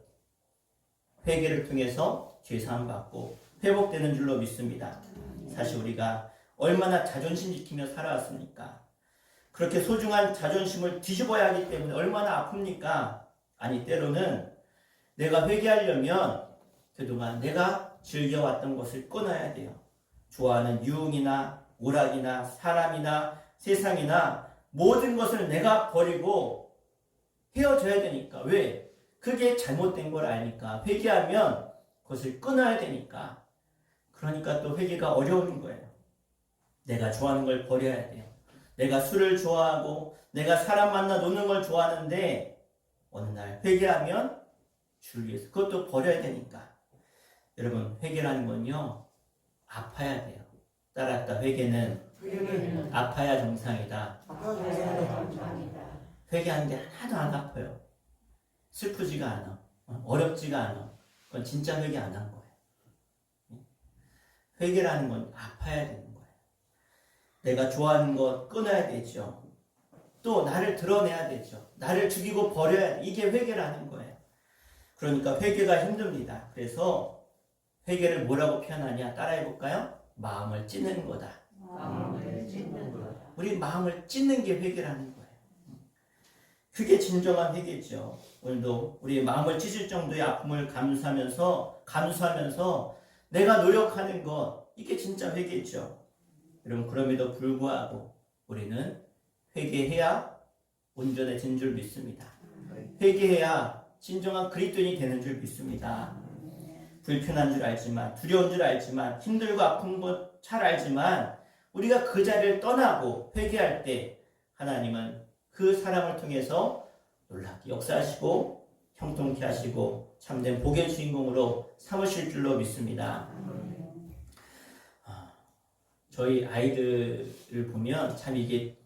[SPEAKER 1] 회개를 통해서 죄사함 받고 회복되는 줄로 믿습니다. 사실 우리가 얼마나 자존심 지키며 살아왔습니까? 그렇게 소중한 자존심을 뒤집어야 하기 때문에 얼마나 아픕니까? 아니 때로는 내가 회개하려면 그동안 내가 즐겨왔던 것을 끊어야 돼요. 좋아하는 유흥이나 오락이나 사람이나 세상이나 모든 것을 내가 버리고 헤어져야 되니까. 왜? 그게 잘못된 걸 아니까. 회개하면 그것을 끊어야 되니까. 그러니까 또 회개가 어려운 거예요. 내가 좋아하는 걸 버려야 돼요. 내가 술을 좋아하고 내가 사람 만나 노는 걸 좋아하는데 어느 날 회개하면 주를 위해서 그것도 버려야 되니까. 여러분, 회개라는 건요, 아파야 돼요. 따라합시다. 회개는 아파야 정상이다. 회개하는데 하나도 안 아파요. 슬프지가 않아. 어렵지가 않아. 그건 진짜 회개 안 한 거예요. 회개라는 건 아파야 되는 거예요. 내가 좋아하는 것 끊어야 되죠. 또 나를 드러내야 되죠. 나를 죽이고 버려야 돼. 이게 회개라는 거예요. 그러니까 회개가 힘듭니다. 그래서 회개를 뭐라고 표현하냐? 따라해볼까요? 마음을 찢는 거다. 우리 마음을 찢는 게 회개라는 거예요. 그게 진정한 회개죠. 오늘도 우리 마음을 찢을 정도의 아픔을 감수하면서 내가 노력하는 것, 이게 진짜 회개죠. 여러분, 그럼에도 불구하고 우리는 회개해야 온전해진 줄 믿습니다. 회개해야 진정한 그리스도인이 되는 줄 믿습니다. 불편한 줄 알지만, 두려운 줄 알지만, 힘들고 아픈 것 잘 알지만, 우리가 그 자리를 떠나고 회개할 때 하나님은 그 사람을 통해서 놀랍게 역사하시고 형통케 하시고 참된 복의 주인공으로 삼으실 줄로 믿습니다. 저희 아이들을 보면 참 이게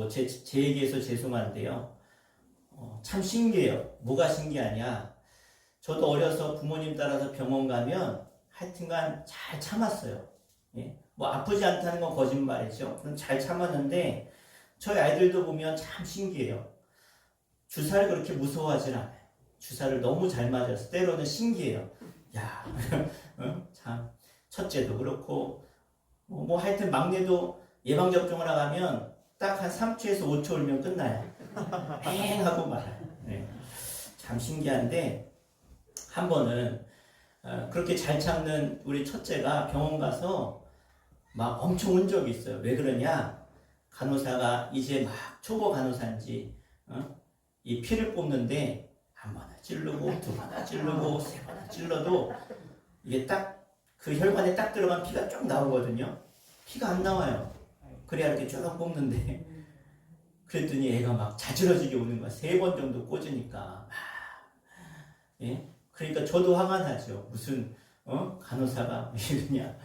[SPEAKER 1] 제 얘기해서 죄송한데요. 참 신기해요. 뭐가 신기하냐? 저도 어려서 부모님 따라서 병원 가면 하여튼간 잘 참았어요. 예? 아프지 않다는 건 거짓말이죠. 그럼 잘 참았는데 저희 아이들도 보면 참 신기해요. 주사를 그렇게 무서워하진 않아요. 주사를 너무 잘 맞아서 때로는 신기해요. 야, 참 첫째도 그렇고 하여튼 막내도 예방접종을 나가면 딱 한 3초에서 5초 울면 끝나요. 엥 하고 말아요. 네. 참 신기한데 한 번은 그렇게 잘 참는 우리 첫째가 병원 가서 막 엄청 운 적이 있어요. 왜 그러냐? 간호사가 이제 막 초보 간호사인지 이 피를 뽑는데 한 번을 찌르고 두 번을 찌르고 세 번을 찔러도 이게 딱 그 혈관에 딱 들어간 피가 쭉 나오거든요. 피가 안 나와요. 그래야 이렇게 쭉 뽑는데 그랬더니 애가 막 자지러지게 우는 거야. 3번 정도 꽂으니까. 예? 그러니까 저도 화가 나죠. 무슨 간호사가 이러냐.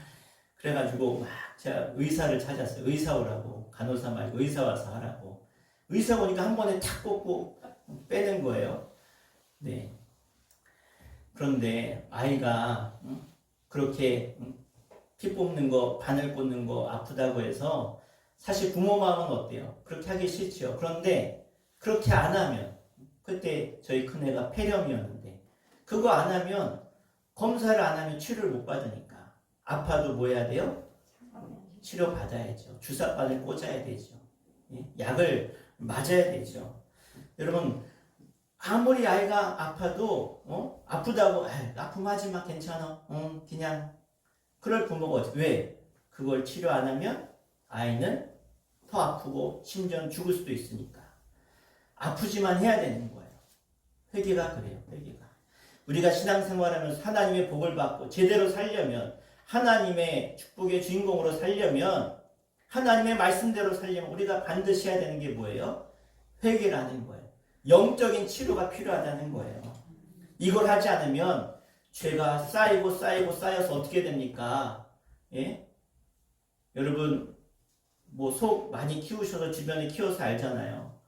[SPEAKER 1] 그래가지고 막 제가 의사를 찾았어요. 의사 오라고. 간호사 말고 의사 와서 하라고. 의사 오니까 한 번에 탁 꽂고 빼는 거예요. 네. 그런데 아이가 그렇게 피 뽑는 거, 바늘 꽂는 거 아프다고 해서 사실 부모 마음은 어때요? 그렇게 하기 싫죠. 그런데 그렇게 안 하면, 그때 저희 큰애가 폐렴이었는데 그거 안 하면, 검사를 안 하면 치료를 못 받으니까 아파도 뭐 해야 돼요? 치료 받아야죠. 주사바늘 꽂아야 되죠. 예? 약을 맞아야 되죠. 여러분, 아무리 아이가 아파도 아프다고 아픔하지 마, 괜찮아, 그냥 그럴 부모가 어떻게? 왜? 그걸 치료 안 하면 아이는 더 아프고 심지어는 죽을 수도 있으니까 아프지만 해야 되는 거예요. 회개가 그래요. 회개가 우리가 신앙생활하면서 하나님의 복을 받고 제대로 살려면, 하나님의 축복의 주인공으로 살려면, 하나님의 말씀대로 살려면 우리가 반드시 해야 되는 게 뭐예요? 회개라는 거예요. 영적인 치료가 필요하다는 거예요. 이걸 하지 않으면 죄가 쌓여서 어떻게 됩니까? 예? 여러분 소 많이 키우셔서 주변에 키워서 알잖아요.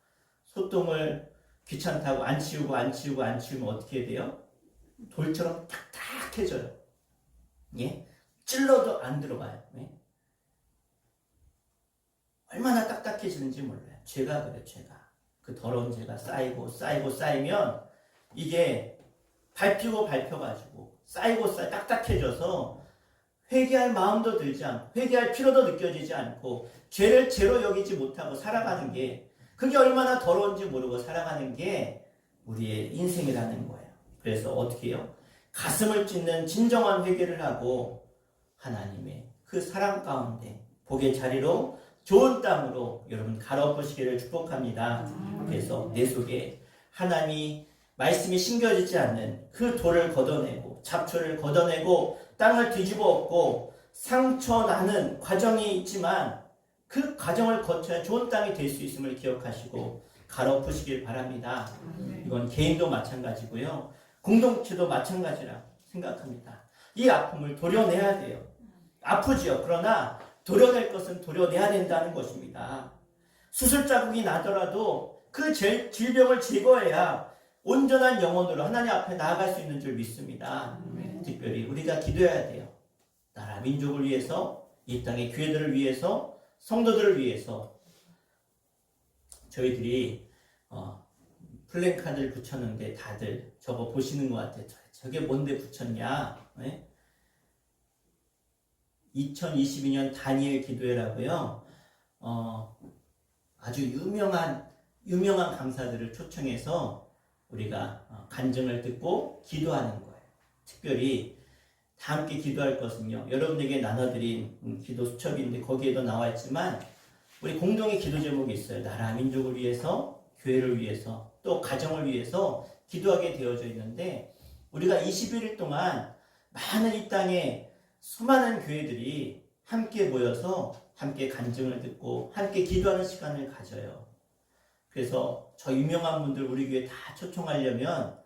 [SPEAKER 1] 소똥을 귀찮다고 안 치우면 어떻게 돼요? 돌처럼 탁탁해져요. 예? 찔러도 안 들어가요. 예? 얼마나 딱딱해지는지 몰라요. 죄가 그래요. 죄가. 그 더러운 죄가 쌓이면 이게 밟혀가지고 쌓이고 딱딱해져서 회개할 마음도 들지 않고 회개할 필요도 느껴지지 않고 죄를 죄로 여기지 못하고 살아가는 게, 그게 얼마나 더러운지 모르고 살아가는 게 우리의 인생이라는 거예요. 그래서 어떻게 해요? 가슴을 찢는 진정한 회개를 하고 하나님의 그 사랑 가운데 복의 자리로 좋은 땅으로 여러분 갈아엎으시기를 축복합니다. 그래서 내 속에 하나님이 말씀이 심겨지지 않는 그 돌을 걷어내고 잡초를 걷어내고 땅을 뒤집어 엎고 상처 나는 과정이 있지만 그 과정을 거쳐야 좋은 땅이 될 수 있음을 기억하시고 갈아엎으시길 바랍니다. 이건 개인도 마찬가지고요. 공동체도 마찬가지라 생각합니다. 이 아픔을 도려내야 돼요. 아프지요. 그러나 도려낼 것은 도려내야 된다는 것입니다. 수술 자국이 나더라도 그 질병을 제거해야 온전한 영혼으로 하나님 앞에 나아갈 수 있는 줄 믿습니다. 특별히 우리가 기도해야 돼요. 나라 민족을 위해서, 이 땅의 교회들을 위해서, 성도들을 위해서. 저희들이 플랜카드를 붙였는데 다들 저거 보시는 것 같아요. 저게 뭔데 붙였냐? 네? 2022년 다니엘 기도회라고요. 아주 유명한 강사들을 초청해서 우리가 간증을 듣고 기도하는 거예요. 특별히 다 함께 기도할 것은요. 여러분에게 나눠드린 기도 수첩인데 거기에도 나와 있지만 우리 공동의 기도 제목이 있어요. 나라 민족을 위해서, 교회를 위해서, 또 가정을 위해서 기도하게 되어져 있는데 우리가 21일 동안 많은 이 땅에 수많은 교회들이 함께 모여서 함께 간증을 듣고 함께 기도하는 시간을 가져요. 그래서 저 유명한 분들 우리 교회 다 초청하려면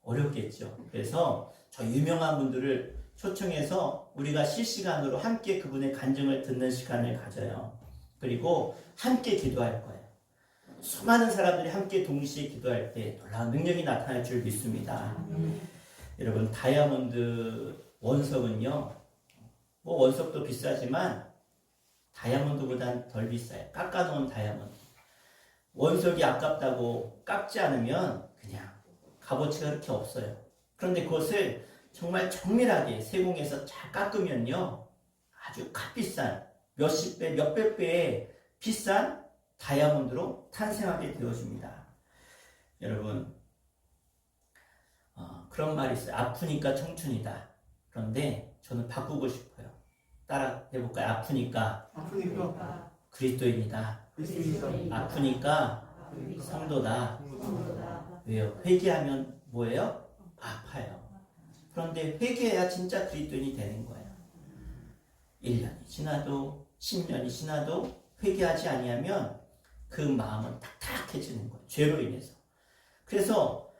[SPEAKER 1] 어렵겠죠. 그래서 저 유명한 분들을 초청해서 우리가 실시간으로 함께 그분의 간증을 듣는 시간을 가져요. 그리고 함께 기도할 거예요. 수많은 사람들이 함께 동시에 기도할 때 놀라운 능력이 나타날 줄 믿습니다. 여러분 다이아몬드 원석은요. 뭐 원석도 비싸지만 다이아몬드보단 덜 비싸요. 깎아놓은 다이아몬드. 원석이 아깝다고 깎지 않으면 그냥 값어치가 그렇게 없어요. 그런데 그것을 정말 정밀하게 세공에서 잘 깎으면요. 아주 값비싼 몇십 배, 몇백 배의 비싼 다이아몬드로 탄생하게 되어집니다. 여러분 그런 말이 있어요. 아프니까 청춘이다. 그런데 저는 바꾸고 싶어요. 따라 해볼까요? 아프니까 그리스도인이다. 아프니까 성도다. 왜요? 회개하면 뭐예요? 아파요. 그런데 회개해야 진짜 그리스도인이 되는 거예요. 1년이 지나도 10년이 지나도 회개하지 아니하면 그 마음은 딱딱해지는 거예요. 죄로 인해서. 그래서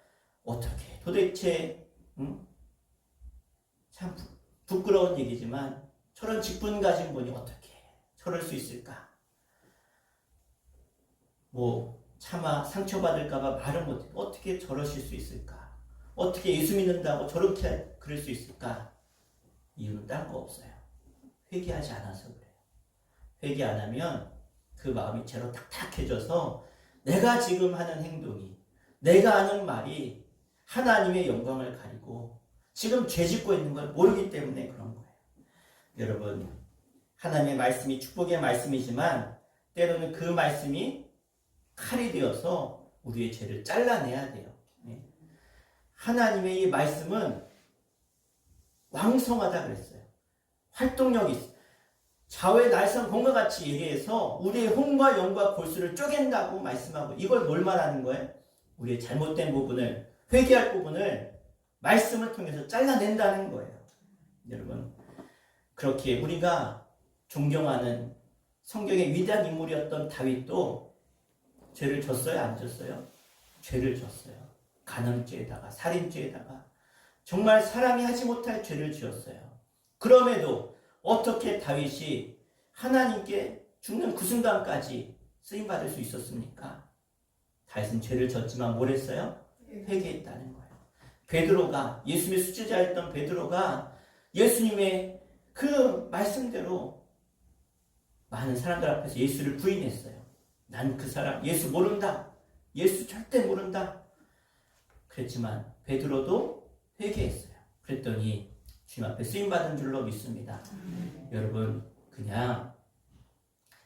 [SPEAKER 1] 어떻게 도대체 참 부끄러운 얘기지만 저런 직분 가진 분이 어떻게 저럴 수 있을까? 뭐 차마 상처받을까봐 말을 못해. 어떻게 저러실 수 있을까? 어떻게 예수 믿는다고 저렇게 그럴 수 있을까? 이유는 딴 거 없어요. 회개하지 않아서 그래요. 회개 안 하면 그 마음이 채로 딱딱해져서 내가 지금 하는 행동이, 내가 하는 말이 하나님의 영광을 가리고 지금 죄 짓고 있는 걸 모르기 때문에 그런 거예요. 여러분, 하나님의 말씀이 축복의 말씀이지만 때로는 그 말씀이 칼이 되어서 우리의 죄를 잘라내야 돼요. 하나님의 이 말씀은 왕성하다 그랬어요. 활동력이 있어요. 좌우의 날선 검과 같이 얘기해서 우리의 혼과 영과 골수를 쪼갠다고 말씀하고, 이걸 뭘 말하는 거예요? 우리의 잘못된 부분을, 회개할 부분을 말씀을 통해서 잘라낸다는 거예요. 여러분, 그렇게 우리가 존경하는 성경의 위대한 인물이었던 다윗도 죄를 졌어요? 안 졌어요? 죄를 졌어요. 간음죄에다가 살인죄에다가 정말 사람이 하지 못할 죄를 지었어요. 그럼에도 어떻게 다윗이 하나님께 죽는 그 순간까지 쓰임받을 수 있었습니까? 다윗은 죄를 졌지만 뭘 했어요? 회개했다는 거예요. 베드로가, 예수님의 수제자였던 베드로가 예수님의 그 말씀대로 많은 사람들 앞에서 예수를 부인했어요. 난 그 사람 예수 모른다. 예수 절대 모른다. 그랬지만 베드로도 회개했어요. 그랬더니 주님 앞에 쓰임받은 줄로 믿습니다. 여러분, 그냥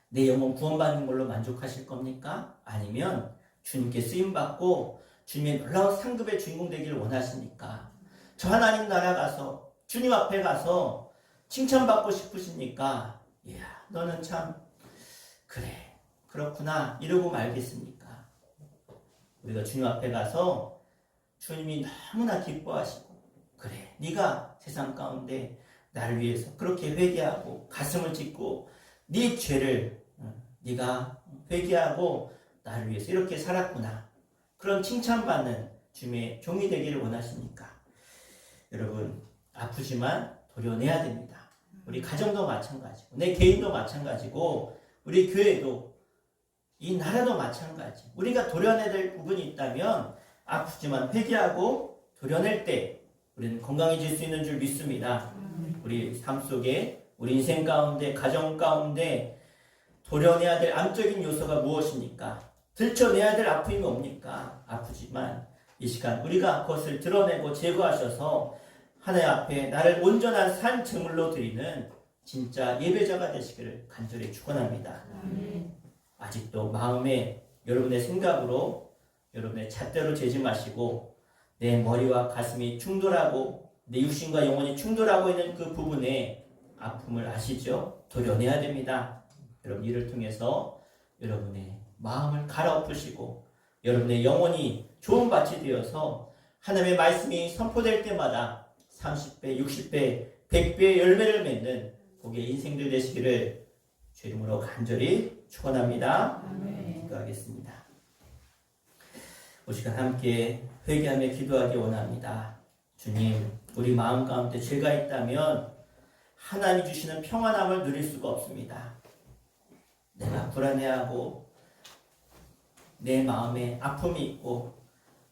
[SPEAKER 1] 내 영혼 구원받는 걸로 만족하실 겁니까? 아니면 주님께 쓰임받고 주님의 놀라운 상급의 주인공 되기를 원하십니까? 저 하나님 나라 가서 주님 앞에 가서 칭찬받고 싶으십니까? 이야, 너는 참 그래, 그렇구나 이러고 말겠습니까? 우리가 주님 앞에 가서 주님이 너무나 기뻐하시고, 그래, 네가 세상 가운데 나를 위해서 그렇게 회개하고 가슴을 찢고 네 죄를 네가 회개하고 나를 위해서 이렇게 살았구나, 그런 칭찬받는 주님의 종이 되기를 원하십니까? 여러분, 아프지만 도려내야 됩니다. 우리 가정도 마찬가지고 내 개인도 마찬가지고 우리 교회도 이 나라도 마찬가지. 우리가 도려내야 될 부분이 있다면 아프지만 회개하고 도려낼 때 우리는 건강해질 수 있는 줄 믿습니다. 우리 삶 속에, 우리 인생 가운데, 가정 가운데 도려내야 될 암적인 요소가 무엇입니까? 들춰내야 될 아픔이 뭡니까? 아프지만 이 시간 우리가 그것을 드러내고 제거하셔서 하나님 앞에 나를 온전한 산 제물로 드리는 진짜 예배자가 되시기를 간절히 축원합니다. 아직도 마음에 여러분의 생각으로, 여러분의 잣대로 재지 마시고 내 머리와 가슴이 충돌하고 내 육신과 영혼이 충돌하고 있는 그 부분에 아픔을 아시죠? 도려내야 됩니다. 여러분, 이를 통해서 여러분의 마음을 갈아엎으시고 여러분의 영혼이 좋은 밭이 되어서 하나님의 말씀이 선포될 때마다 30배, 60배, 100배의 열매를 맺는 복의 인생들 되시기를 주 이름으로 간절히 축원합니다. 기도하겠습니다. 이 시간 함께 회개하며 기도하기 원합니다. 주님, 우리 마음 가운데 죄가 있다면 하나님이 주시는 평안함을 누릴 수가 없습니다. 내가 불안해하고 내 마음에 아픔이 있고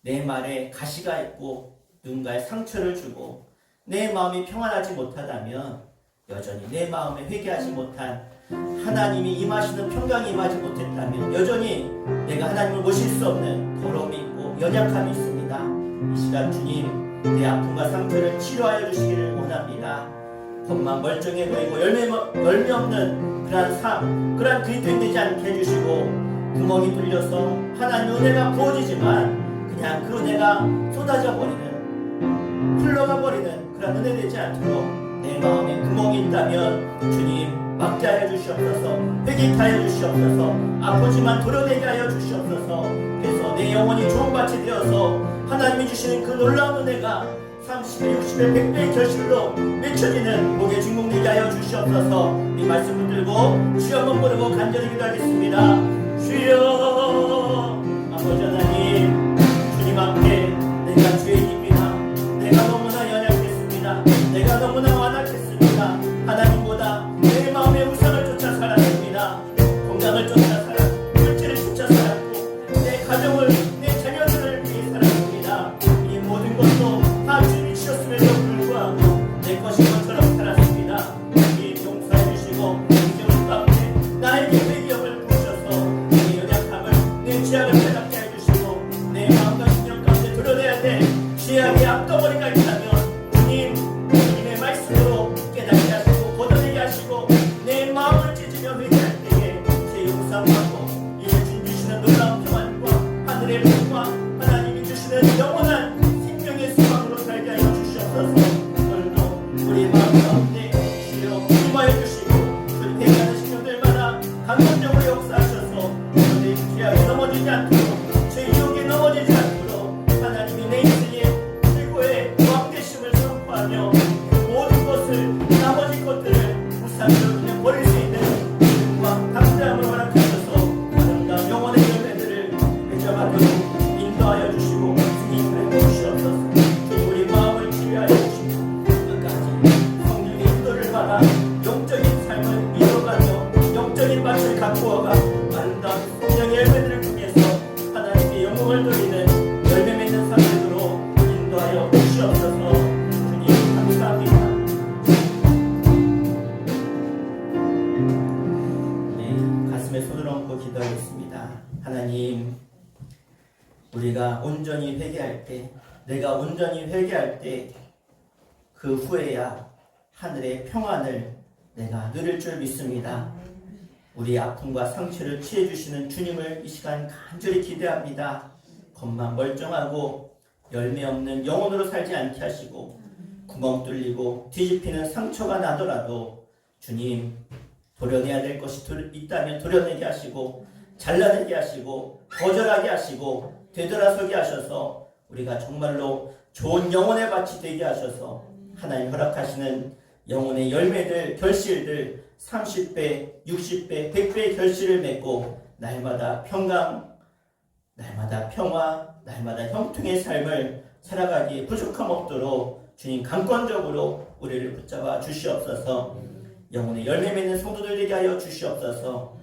[SPEAKER 1] 내 말에 가시가 있고 누군가에 상처를 주고 내 마음이 평안하지 못하다면 여전히 내 마음에 회개하지 못한 하나님이 임하시는 평강이 임하지 못했다면 여전히 내가 하나님을 모실 수 없는 더러움이 있고 연약함이 있습니다. 이 시간 주님, 내 아픔과 상처를 치료하여 주시기를 원합니다. 겉만 멀쩡해 보이고 열매 없는 그러한 삶, 그러한 그리스도인 되지 않게 해주시고 구멍이 뚫려서 하나님의 은혜가 부어지지만 그냥 그 은혜가 쏟아져 버리는, 흘러가 버리는 그런 은혜 되지 않도록 내 마음에 구멍이 있다면 주님 막게 하여 주시옵소서. 회개케 하여 주시옵소서. 아프지만 도려내게 하여 주시옵소서. 그래서 내 영혼이 좋은 밭이 되어서 하나님이 주시는 그 놀라운 은혜가 30배, 60배, 100배의 결실로 맺혀지는 복의 중공 되게 하여 주시옵소서. 이 말씀 붙들고 주여 한번 부르고 간절히 기도하겠습니다. 주여, 아버지 하나님, 주님 앞에 내가 죄인입니다. 내가 너무나 연약했습니다. 내가 너무나 완악했습니다. 하나님보다 내 마음의 우상을 쫓아 살았습니다. 건강을 쫓아 살았고 물질을 쫓아 살았고 내 가정을, 내 자녀들을 위해 살았습니다. 이 모든 것도 다 주님이 주셨음에도 불구하고 내 것인 것처럼 살았습니다. 주님 용서해 주시고 이제 우리 가운데 나에게 회개력을 부으셔서 내 연약함을, 내 죄악을 깨닫게 해주시고 내 마음과 심령 가운데 드러내야 될 죄악의 앞덩어리가 있다면 주님, 주님의 말씀으로 깨닫게 하시고 걷어내게 하시고 내 마음을 찢으며 회개할 때에 제 용서하고 이제 주님 주시는 놀라운 평안과 하늘의 복과 하나님이 주시는 영원한 생명의 소망으로 살게 하여 주시옵소서. 오늘도 우리 마음 가운데 주여 임하여 주시고 주님 회개하는 신령들마다 감동적으로 역사하셔서 내 죄악에 넘어지지 않도록 제 유혹에 넘어지지 않도록 하나님이 내 인생의 최고의 왕 되심을 선포하며 그 모든 것을, 나머지 것들을 우상으로 그냥 버릴 수 있는 믿음과 담대함을 허락하셔서 아름다운 영혼의 열매들을 맺어가도록 인도하여 주시고 인도해 주시옵소서. 주님, 우리 마음을 치유하여 주시고 끝까지 성령의 인도를 받아 영적인 삶을 이뤄가며 영적인 밭을 가꾸어가 아름다운 성령의 열매들을 통해서 하나님께 영광을 돌리는 열매 맺는 삶으로 인도하여 주시옵소서. 주님 감사합니다. 네, 가슴에 손을 얹고 기도하겠습니다. 하나님, 우리가 온전히 회개할 때, 내가 온전히 회개할 때 그 후에야 하늘의 평안을 내가 누릴 줄 믿습니다. 우리 아픔과 상처를 취해주시는 주님을 이 시간 간절히 기대합니다. 겉만 멀쩡하고 열매 없는 영혼으로 살지 않게 하시고 구멍 뚫리고 뒤집히는 상처가 나더라도 주님 도려내야 될 것이 있다면 도려내게 하시고 잘라내게 하시고 거절하게 하시고 되돌아서게 하셔서 우리가 정말로 좋은 영혼의 밭이 되게 하셔서 하나님 허락하시는 영혼의 열매들, 결실들 30배, 60배, 100배의 결실을 맺고 날마다 평강, 날마다 평화, 날마다 형통의 삶을 살아가기에 부족함 없도록 주님 강권적으로 우리를 붙잡아 주시옵소서. 영혼의 열매 맺는 성도들 되게 하여 주시옵소서.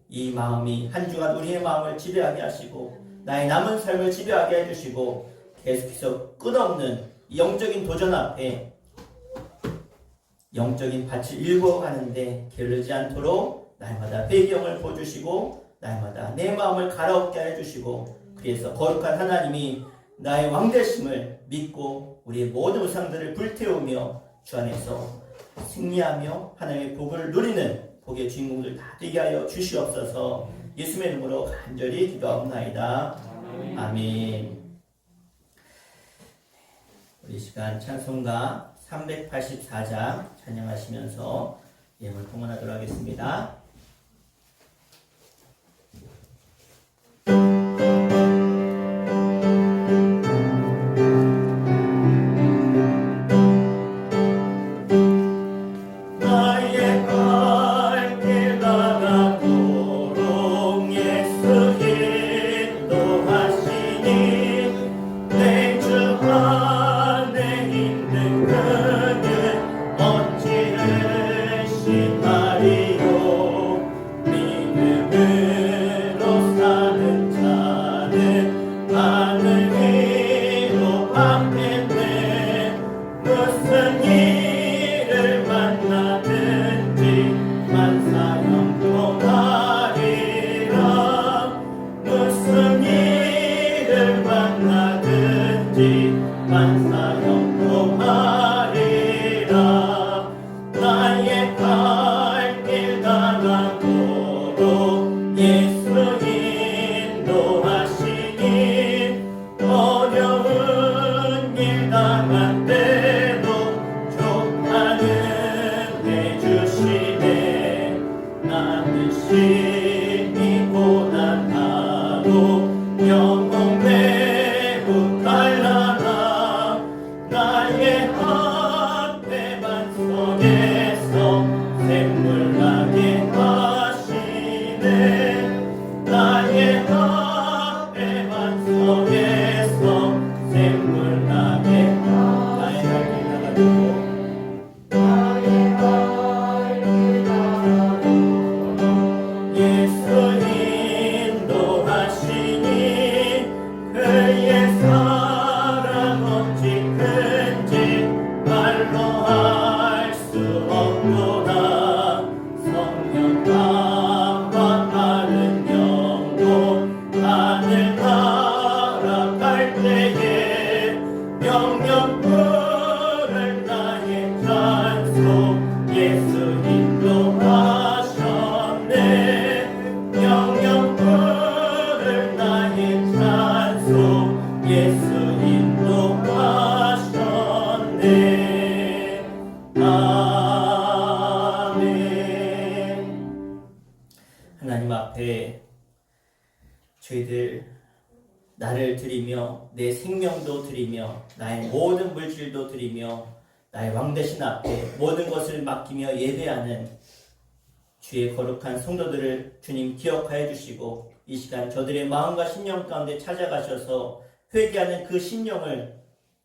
[SPEAKER 1] 이 마음이 한 주간 우리의 마음을 지배하게 하시고 나의 남은 삶을 지배하게 해주시고 계속해서 끝없는 영적인 도전 앞에 영적인 밭을 일궈가는데 게으르지 않도록 날마다 배경을 보여주시고 날마다 내 마음을 갈아엎게 해주시고 그래서 거룩한 하나님이 나의 왕되심을 믿고 우리의 모든 우상들을 불태우며 주 안에서 승리하며 하나님의 복을 누리는 복의 주인공들 다 되게 하여 주시옵소서. 예수의 이름으로 간절히 기도하옵나이다. 아멘. 우리 시간 찬송가 384장 찬양하시면서 예물 봉헌하도록 하겠습니다. 하나님 앞에 저희들 나를 드리며 내 생명도 드리며 나의 모든 물질도 드리며 나의 왕되신 앞에 모든 것을 맡기며 예배하는 주의 거룩한 성도들을 주님 기억하여 주시고 이 시간 저들의 마음과 심령 가운데 찾아가셔서 회개하는 그 심령을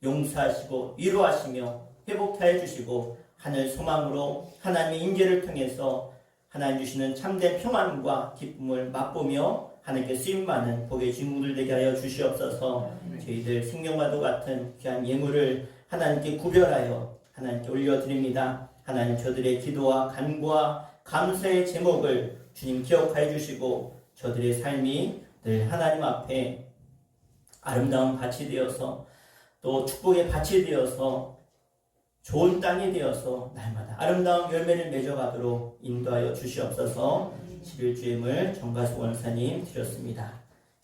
[SPEAKER 1] 용서하시고 위로하시며 회복하여 주시고 하늘 소망으로 하나님의 인재를 통해서 하나님 주시는 참된 평안과 기쁨을 맛보며 하나님께 쓰임받는 복의 주인공들 되게 하여 주시옵소서. 저희들 생명과도 같은 귀한 예물을 하나님께 구별하여 하나님께 올려드립니다. 하나님 저들의 기도와 간구와 감사의 제목을 주님 기억하여 주시고 저들의 삶이 늘 하나님 앞에 아름다운 밭이 되어서 또 축복의 밭이 되어서 좋은 땅이 되어서 날마다 아름다운 열매를 맺어가도록 인도하여 주시옵소서. 11주예물 정가수 원사님 드렸습니다.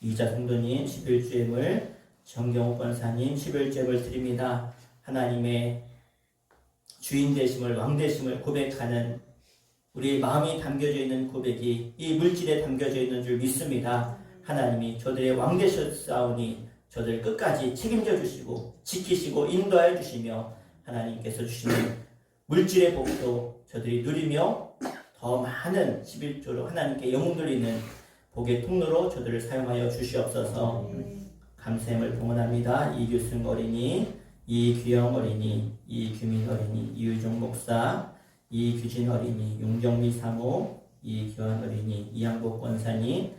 [SPEAKER 1] 이자 성도님 11주예물 정경욱 권사님 11주예물 드립니다. 하나님의 주인 되심을 왕 되심을 고백하는 우리의 마음이 담겨져 있는 고백이 이 물질에 담겨져 있는 줄 믿습니다. 하나님이 저들의 왕 되셨사오니 저들 끝까지 책임져 주시고 지키시고 인도하여 주시며 하나님께서 주시는 물질의 복도 저들이 누리며 더 많은 11조로 하나님께 영웅 돌리는 복의 통로로 저들을 사용하여 주시옵소서. 감사함을 봉헌합니다. 이규승 어린이, 이규영 어린이, 이규민 어린이, 이유종 목사, 이규진 어린이, 용정미 사모, 이규환 어린이, 이양복 권사님,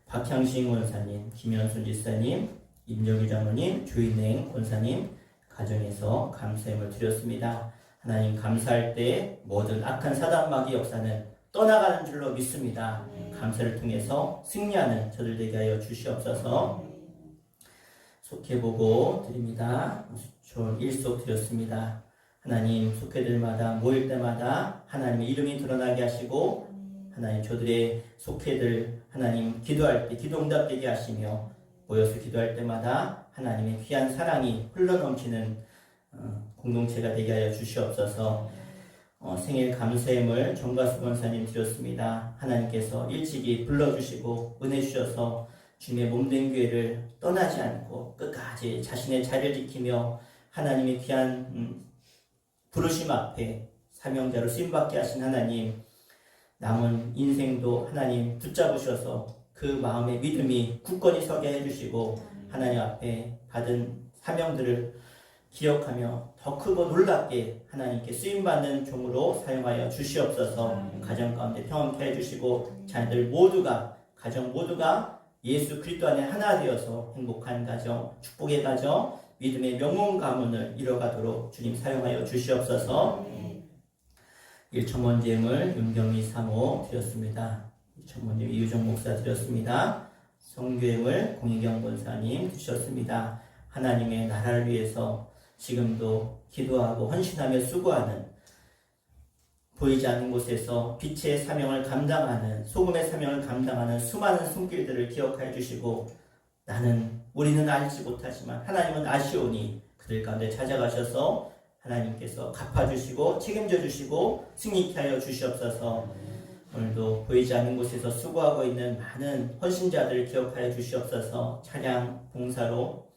[SPEAKER 1] 박향신 권사님, 김현순 지사님, 임정희 장로님, 주인행 권사님 가정에서 감사함을 드렸습니다. 하나님 감사할 때 모든 악한 사단마귀 역사는 떠나가는 줄로 믿습니다. 감사를 통해서 승리하는 저들 되게 하여 주시옵소서. 속해보고 드립니다. 수촌 1속 드렸습니다. 하나님 속회들마다 모일 때마다 하나님의 이름이 드러나게 하시고 하나님 저들의 속회들 하나님 기도할 때 기도 응답되게 하시며 모여서 기도할 때마다 하나님의 귀한 사랑이 흘러넘치는 공동체가 되게 하여 주시옵소서. 생일 감사함을 정가수 권사님 드렸습니다. 하나님께서 일찍이 불러주시고 은혜 주셔서 주님의 몸된 교회를 떠나지 않고 끝까지 자신의 자리를 지키며 하나님의 귀한 부르심 앞에 사명자로 쓰임받게 하신 하나님, 남은 인생도 하나님 붙잡으셔서 그 마음의 믿음이 굳건히 서게 해주시고 하나님 앞에 받은 사명들을 기억하며 더 크고 놀랍게 하나님께 쓰임받는 종으로 사용하여 주시옵소서. 가정 가운데 평안케 해주시고 자녀들 모두가 가정 모두가 예수 그리스도 안에 하나 되어서 행복한 가정, 축복의 가정, 믿음의 명문 가문을 이뤄가도록 주님 사용하여 주시옵소서. 1천원 제물 윤경미 사모 드렸습니다. 2천원 제물 이유정 목사 드렸습니다. 성교행을 공희경 권사님 주셨습니다. 하나님의 나라를 위해서 지금도 기도하고 헌신하며 수고하는 보이지 않는 곳에서 빛의 사명을 감당하는 소금의 사명을 감당하는 수많은 손길들을 기억하여 주시고 우리는 알지 못하지만 하나님은 아시오니 그들 가운데 찾아가셔서 하나님께서 갚아주시고 책임져 주시고 승리케 하여 주시옵소서. 오늘도 보이지 않는 곳에서 수고하고 있는 많은 헌신자들을 기억하여 주시옵소서. 찬양 봉사로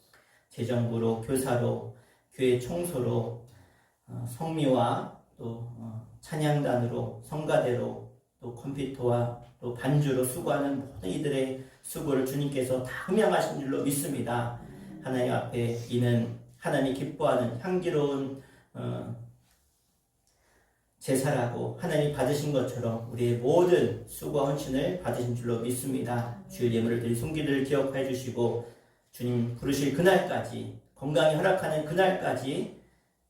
[SPEAKER 1] 재정부로 교사로 교회 청소로 성미와 또 찬양단으로 성가대로 또 컴퓨터와 또 반주로 수고하는 모든 이들의 수고를 주님께서 다 흠양하신 줄로 믿습니다. 하나님 앞에 이는 하나님이 기뻐하는 향기로운 제사라고 하나님이 받으신 것처럼 우리의 모든 수고와 헌신을 받으신 줄로 믿습니다. 주일 예물을 드린 손길을 기억해 주시고 주님 부르실 그날까지 건강이 허락하는 그날까지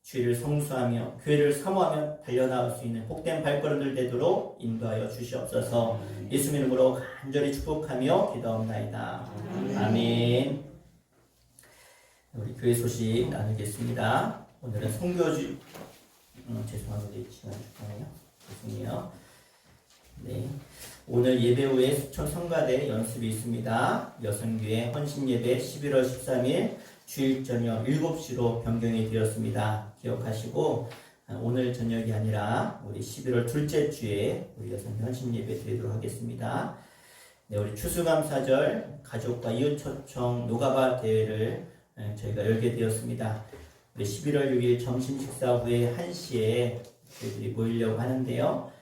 [SPEAKER 1] 주의를 성수하며 교회를 사모하며 달려나갈 수 있는 복된 발걸음들 되도록 인도하여 주시옵소서. 예수 이름으로 간절히 축복하며 기도합나이다. 아멘. 우리 교회 소식 나누겠습니다. 오늘은 선교주 죄송합니다. 시간 축하해요. 죄송해요. 네. 오늘 예배 후에 수천 성가대 연습이 있습니다. 여성교회 헌신예배 11월 13일 주일 저녁 7시로 변경이 되었습니다. 기억하시고 오늘 저녁이 아니라 우리 11월 둘째 주에 우리 여성 헌신예배 드리도록 하겠습니다. 네, 우리 추수감사절 가족과 이웃초청 노가바 대회를 저희가 열게 되었습니다. 우리 11월 6일 점심 식사 후에 1시에 저희들이 모이려고 하는데요.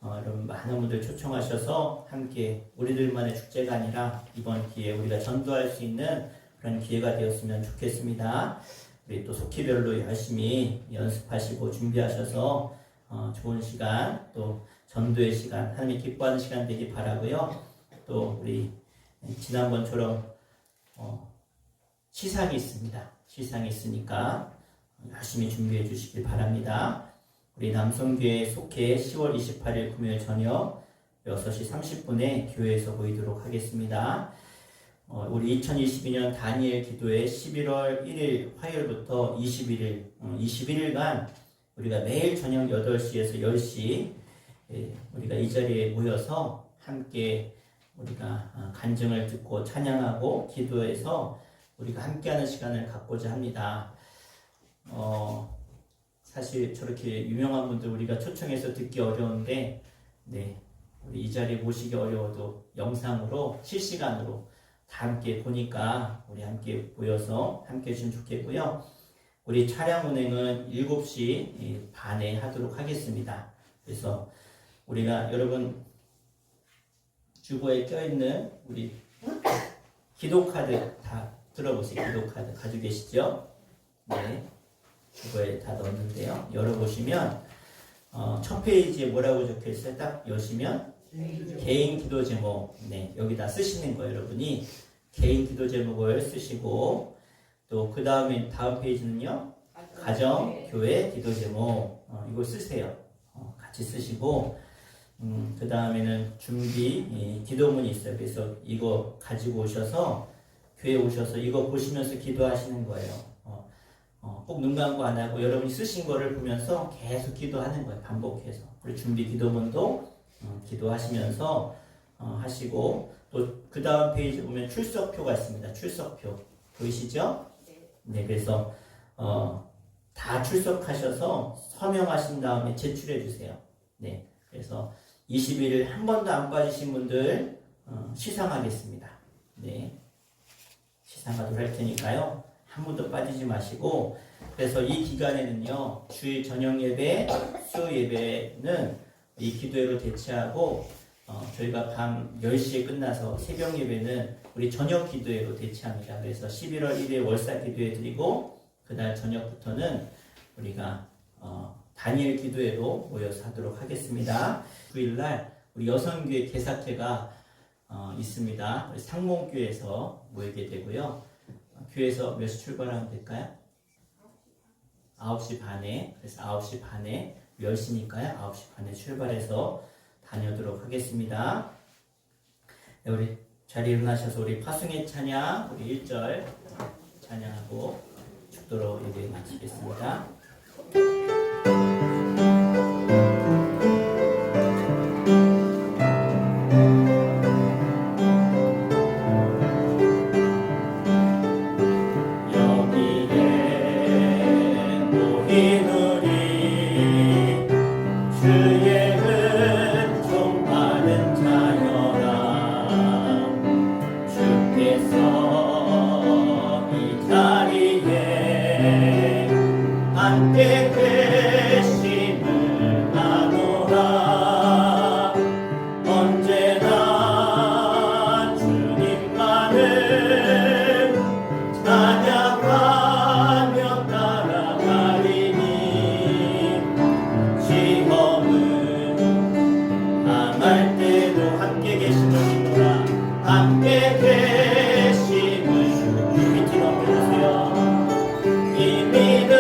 [SPEAKER 1] 여러분 많은 분들 초청하셔서 함께 우리들만의 축제가 아니라 이번 기회에 우리가 전도할 수 있는 그런 기회가 되었으면 좋겠습니다. 우리 또 속기별로 열심히 연습하시고 준비하셔서 좋은 시간 또 전도의 시간 하나님이 기뻐하는 시간 되길 바라고요. 또 우리 지난번처럼 시상이 있습니다. 시상이 있으니까 열심히 준비해 주시길 바랍니다. 우리 남성교회 속회 10월 28일 금요일 저녁 6시 30분에 교회에서 보이도록 하겠습니다. 우리 2022년 다니엘 기도회 11월 1일 화요일부터 21일간 우리가 매일 저녁 8시에서 10시 우리가 이 자리에 모여서 함께 우리가 간증을 듣고 찬양하고 기도해서 우리가 함께하는 시간을 갖고자 합니다. 사실 저렇게 유명한 분들 우리가 초청해서 듣기 어려운데 네, 우리 이 자리에 모시기 어려워도 영상으로 실시간으로 다 함께 보니까 우리 함께 모여서 함께 해주시면 좋겠고요. 우리 차량 운행은 7시 반에 하도록 하겠습니다. 그래서 우리가 여러분 주보에 껴있는 우리 기도카드 다 들어보세요. 기도카드 가지고 계시죠? 네, 주보에 다 넣었는데요. 열어보시면 첫 페이지에 뭐라고 적혀있어요? 딱 여시면 개인 기도 제목, 네, 여기다 쓰시는 거예요. 여러분이 개인 기도 제목을 쓰시고, 또 그 다음에 다음 페이지는요, 가정, 교회 기도 제목, 이거 쓰세요. 같이 쓰시고, 그 다음에는 준비 기도문이 있어요. 그래서 이거 가지고 오셔서 교회 오셔서 이거 보시면서 기도하시는 거예요. 꼭 눈 감고 안 하고 여러분이 쓰신 거를 보면서 계속 기도하는 거예요. 반복해서. 그리고 준비 기도문도 기도하시면서 하시고, 또 그 다음 페이지 보면 출석표가 있습니다. 출석표 보이시죠? 네, 그래서 다 출석하셔서 서명하신 다음에 제출해 주세요. 네, 그래서 21일 한 번도 안 빠지신 분들 시상하겠습니다. 네, 시상하도록 할 테니까요. 한 번도 빠지지 마시고, 그래서 이 기간에는요, 주일 저녁 예배, 수요 예배는 이 기도회로 대체하고, 저희가 밤 10시에 끝나서 새벽 예배는 우리 저녁 기도회로 대체합니다. 그래서 11월 1일 월사 기도회 드리고, 그날 저녁부터는 우리가 다니엘 기도회로 모여서 하도록 하겠습니다. 9일날 우리 여성교회 개사회가 있습니다. 우리 상몽교회에서 모이게 되고요. 교회에서 몇 시 출발하면 될까요? 9시 반에, 그래서 9시 반에 10시니까요. 9시 반에 출발해서 다녀오도록 하겠습니다. 네, 우리 자리에 일어나셔서 우리 파송의 찬양, 우리 1절 찬양하고 죽도록 예배 마치겠습니다. 함께 계심을 나누라. 언제나 주님만을 찬양하며 따라가리니 시험을 당할 때도 함께 계시느니라. 함께 계심을 밑으로 넘겨주세요. 이 믿음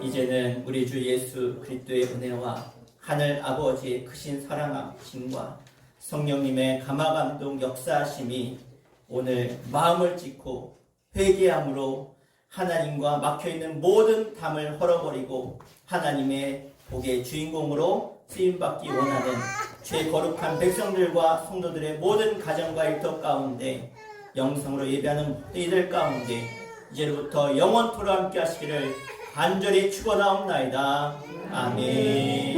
[SPEAKER 1] 이제는 우리 주 예수 그리스도의 은혜와 하늘 아버지의 크신 사랑하심과 성령님의 감화감동 역사하심이 오늘 마음을 찢고 회개함으로 하나님과 막혀있는 모든 담을 헐어버리고 하나님의 복의 주인공으로 쓰임받기 원하는 죄 거룩한 백성들과 성도들의 모든 가정과 일터 가운데 영성으로 예배하는 이들 가운데 이제부터 영원토록 함께 하시기를 간절히 축원하옵나이다. 아멘.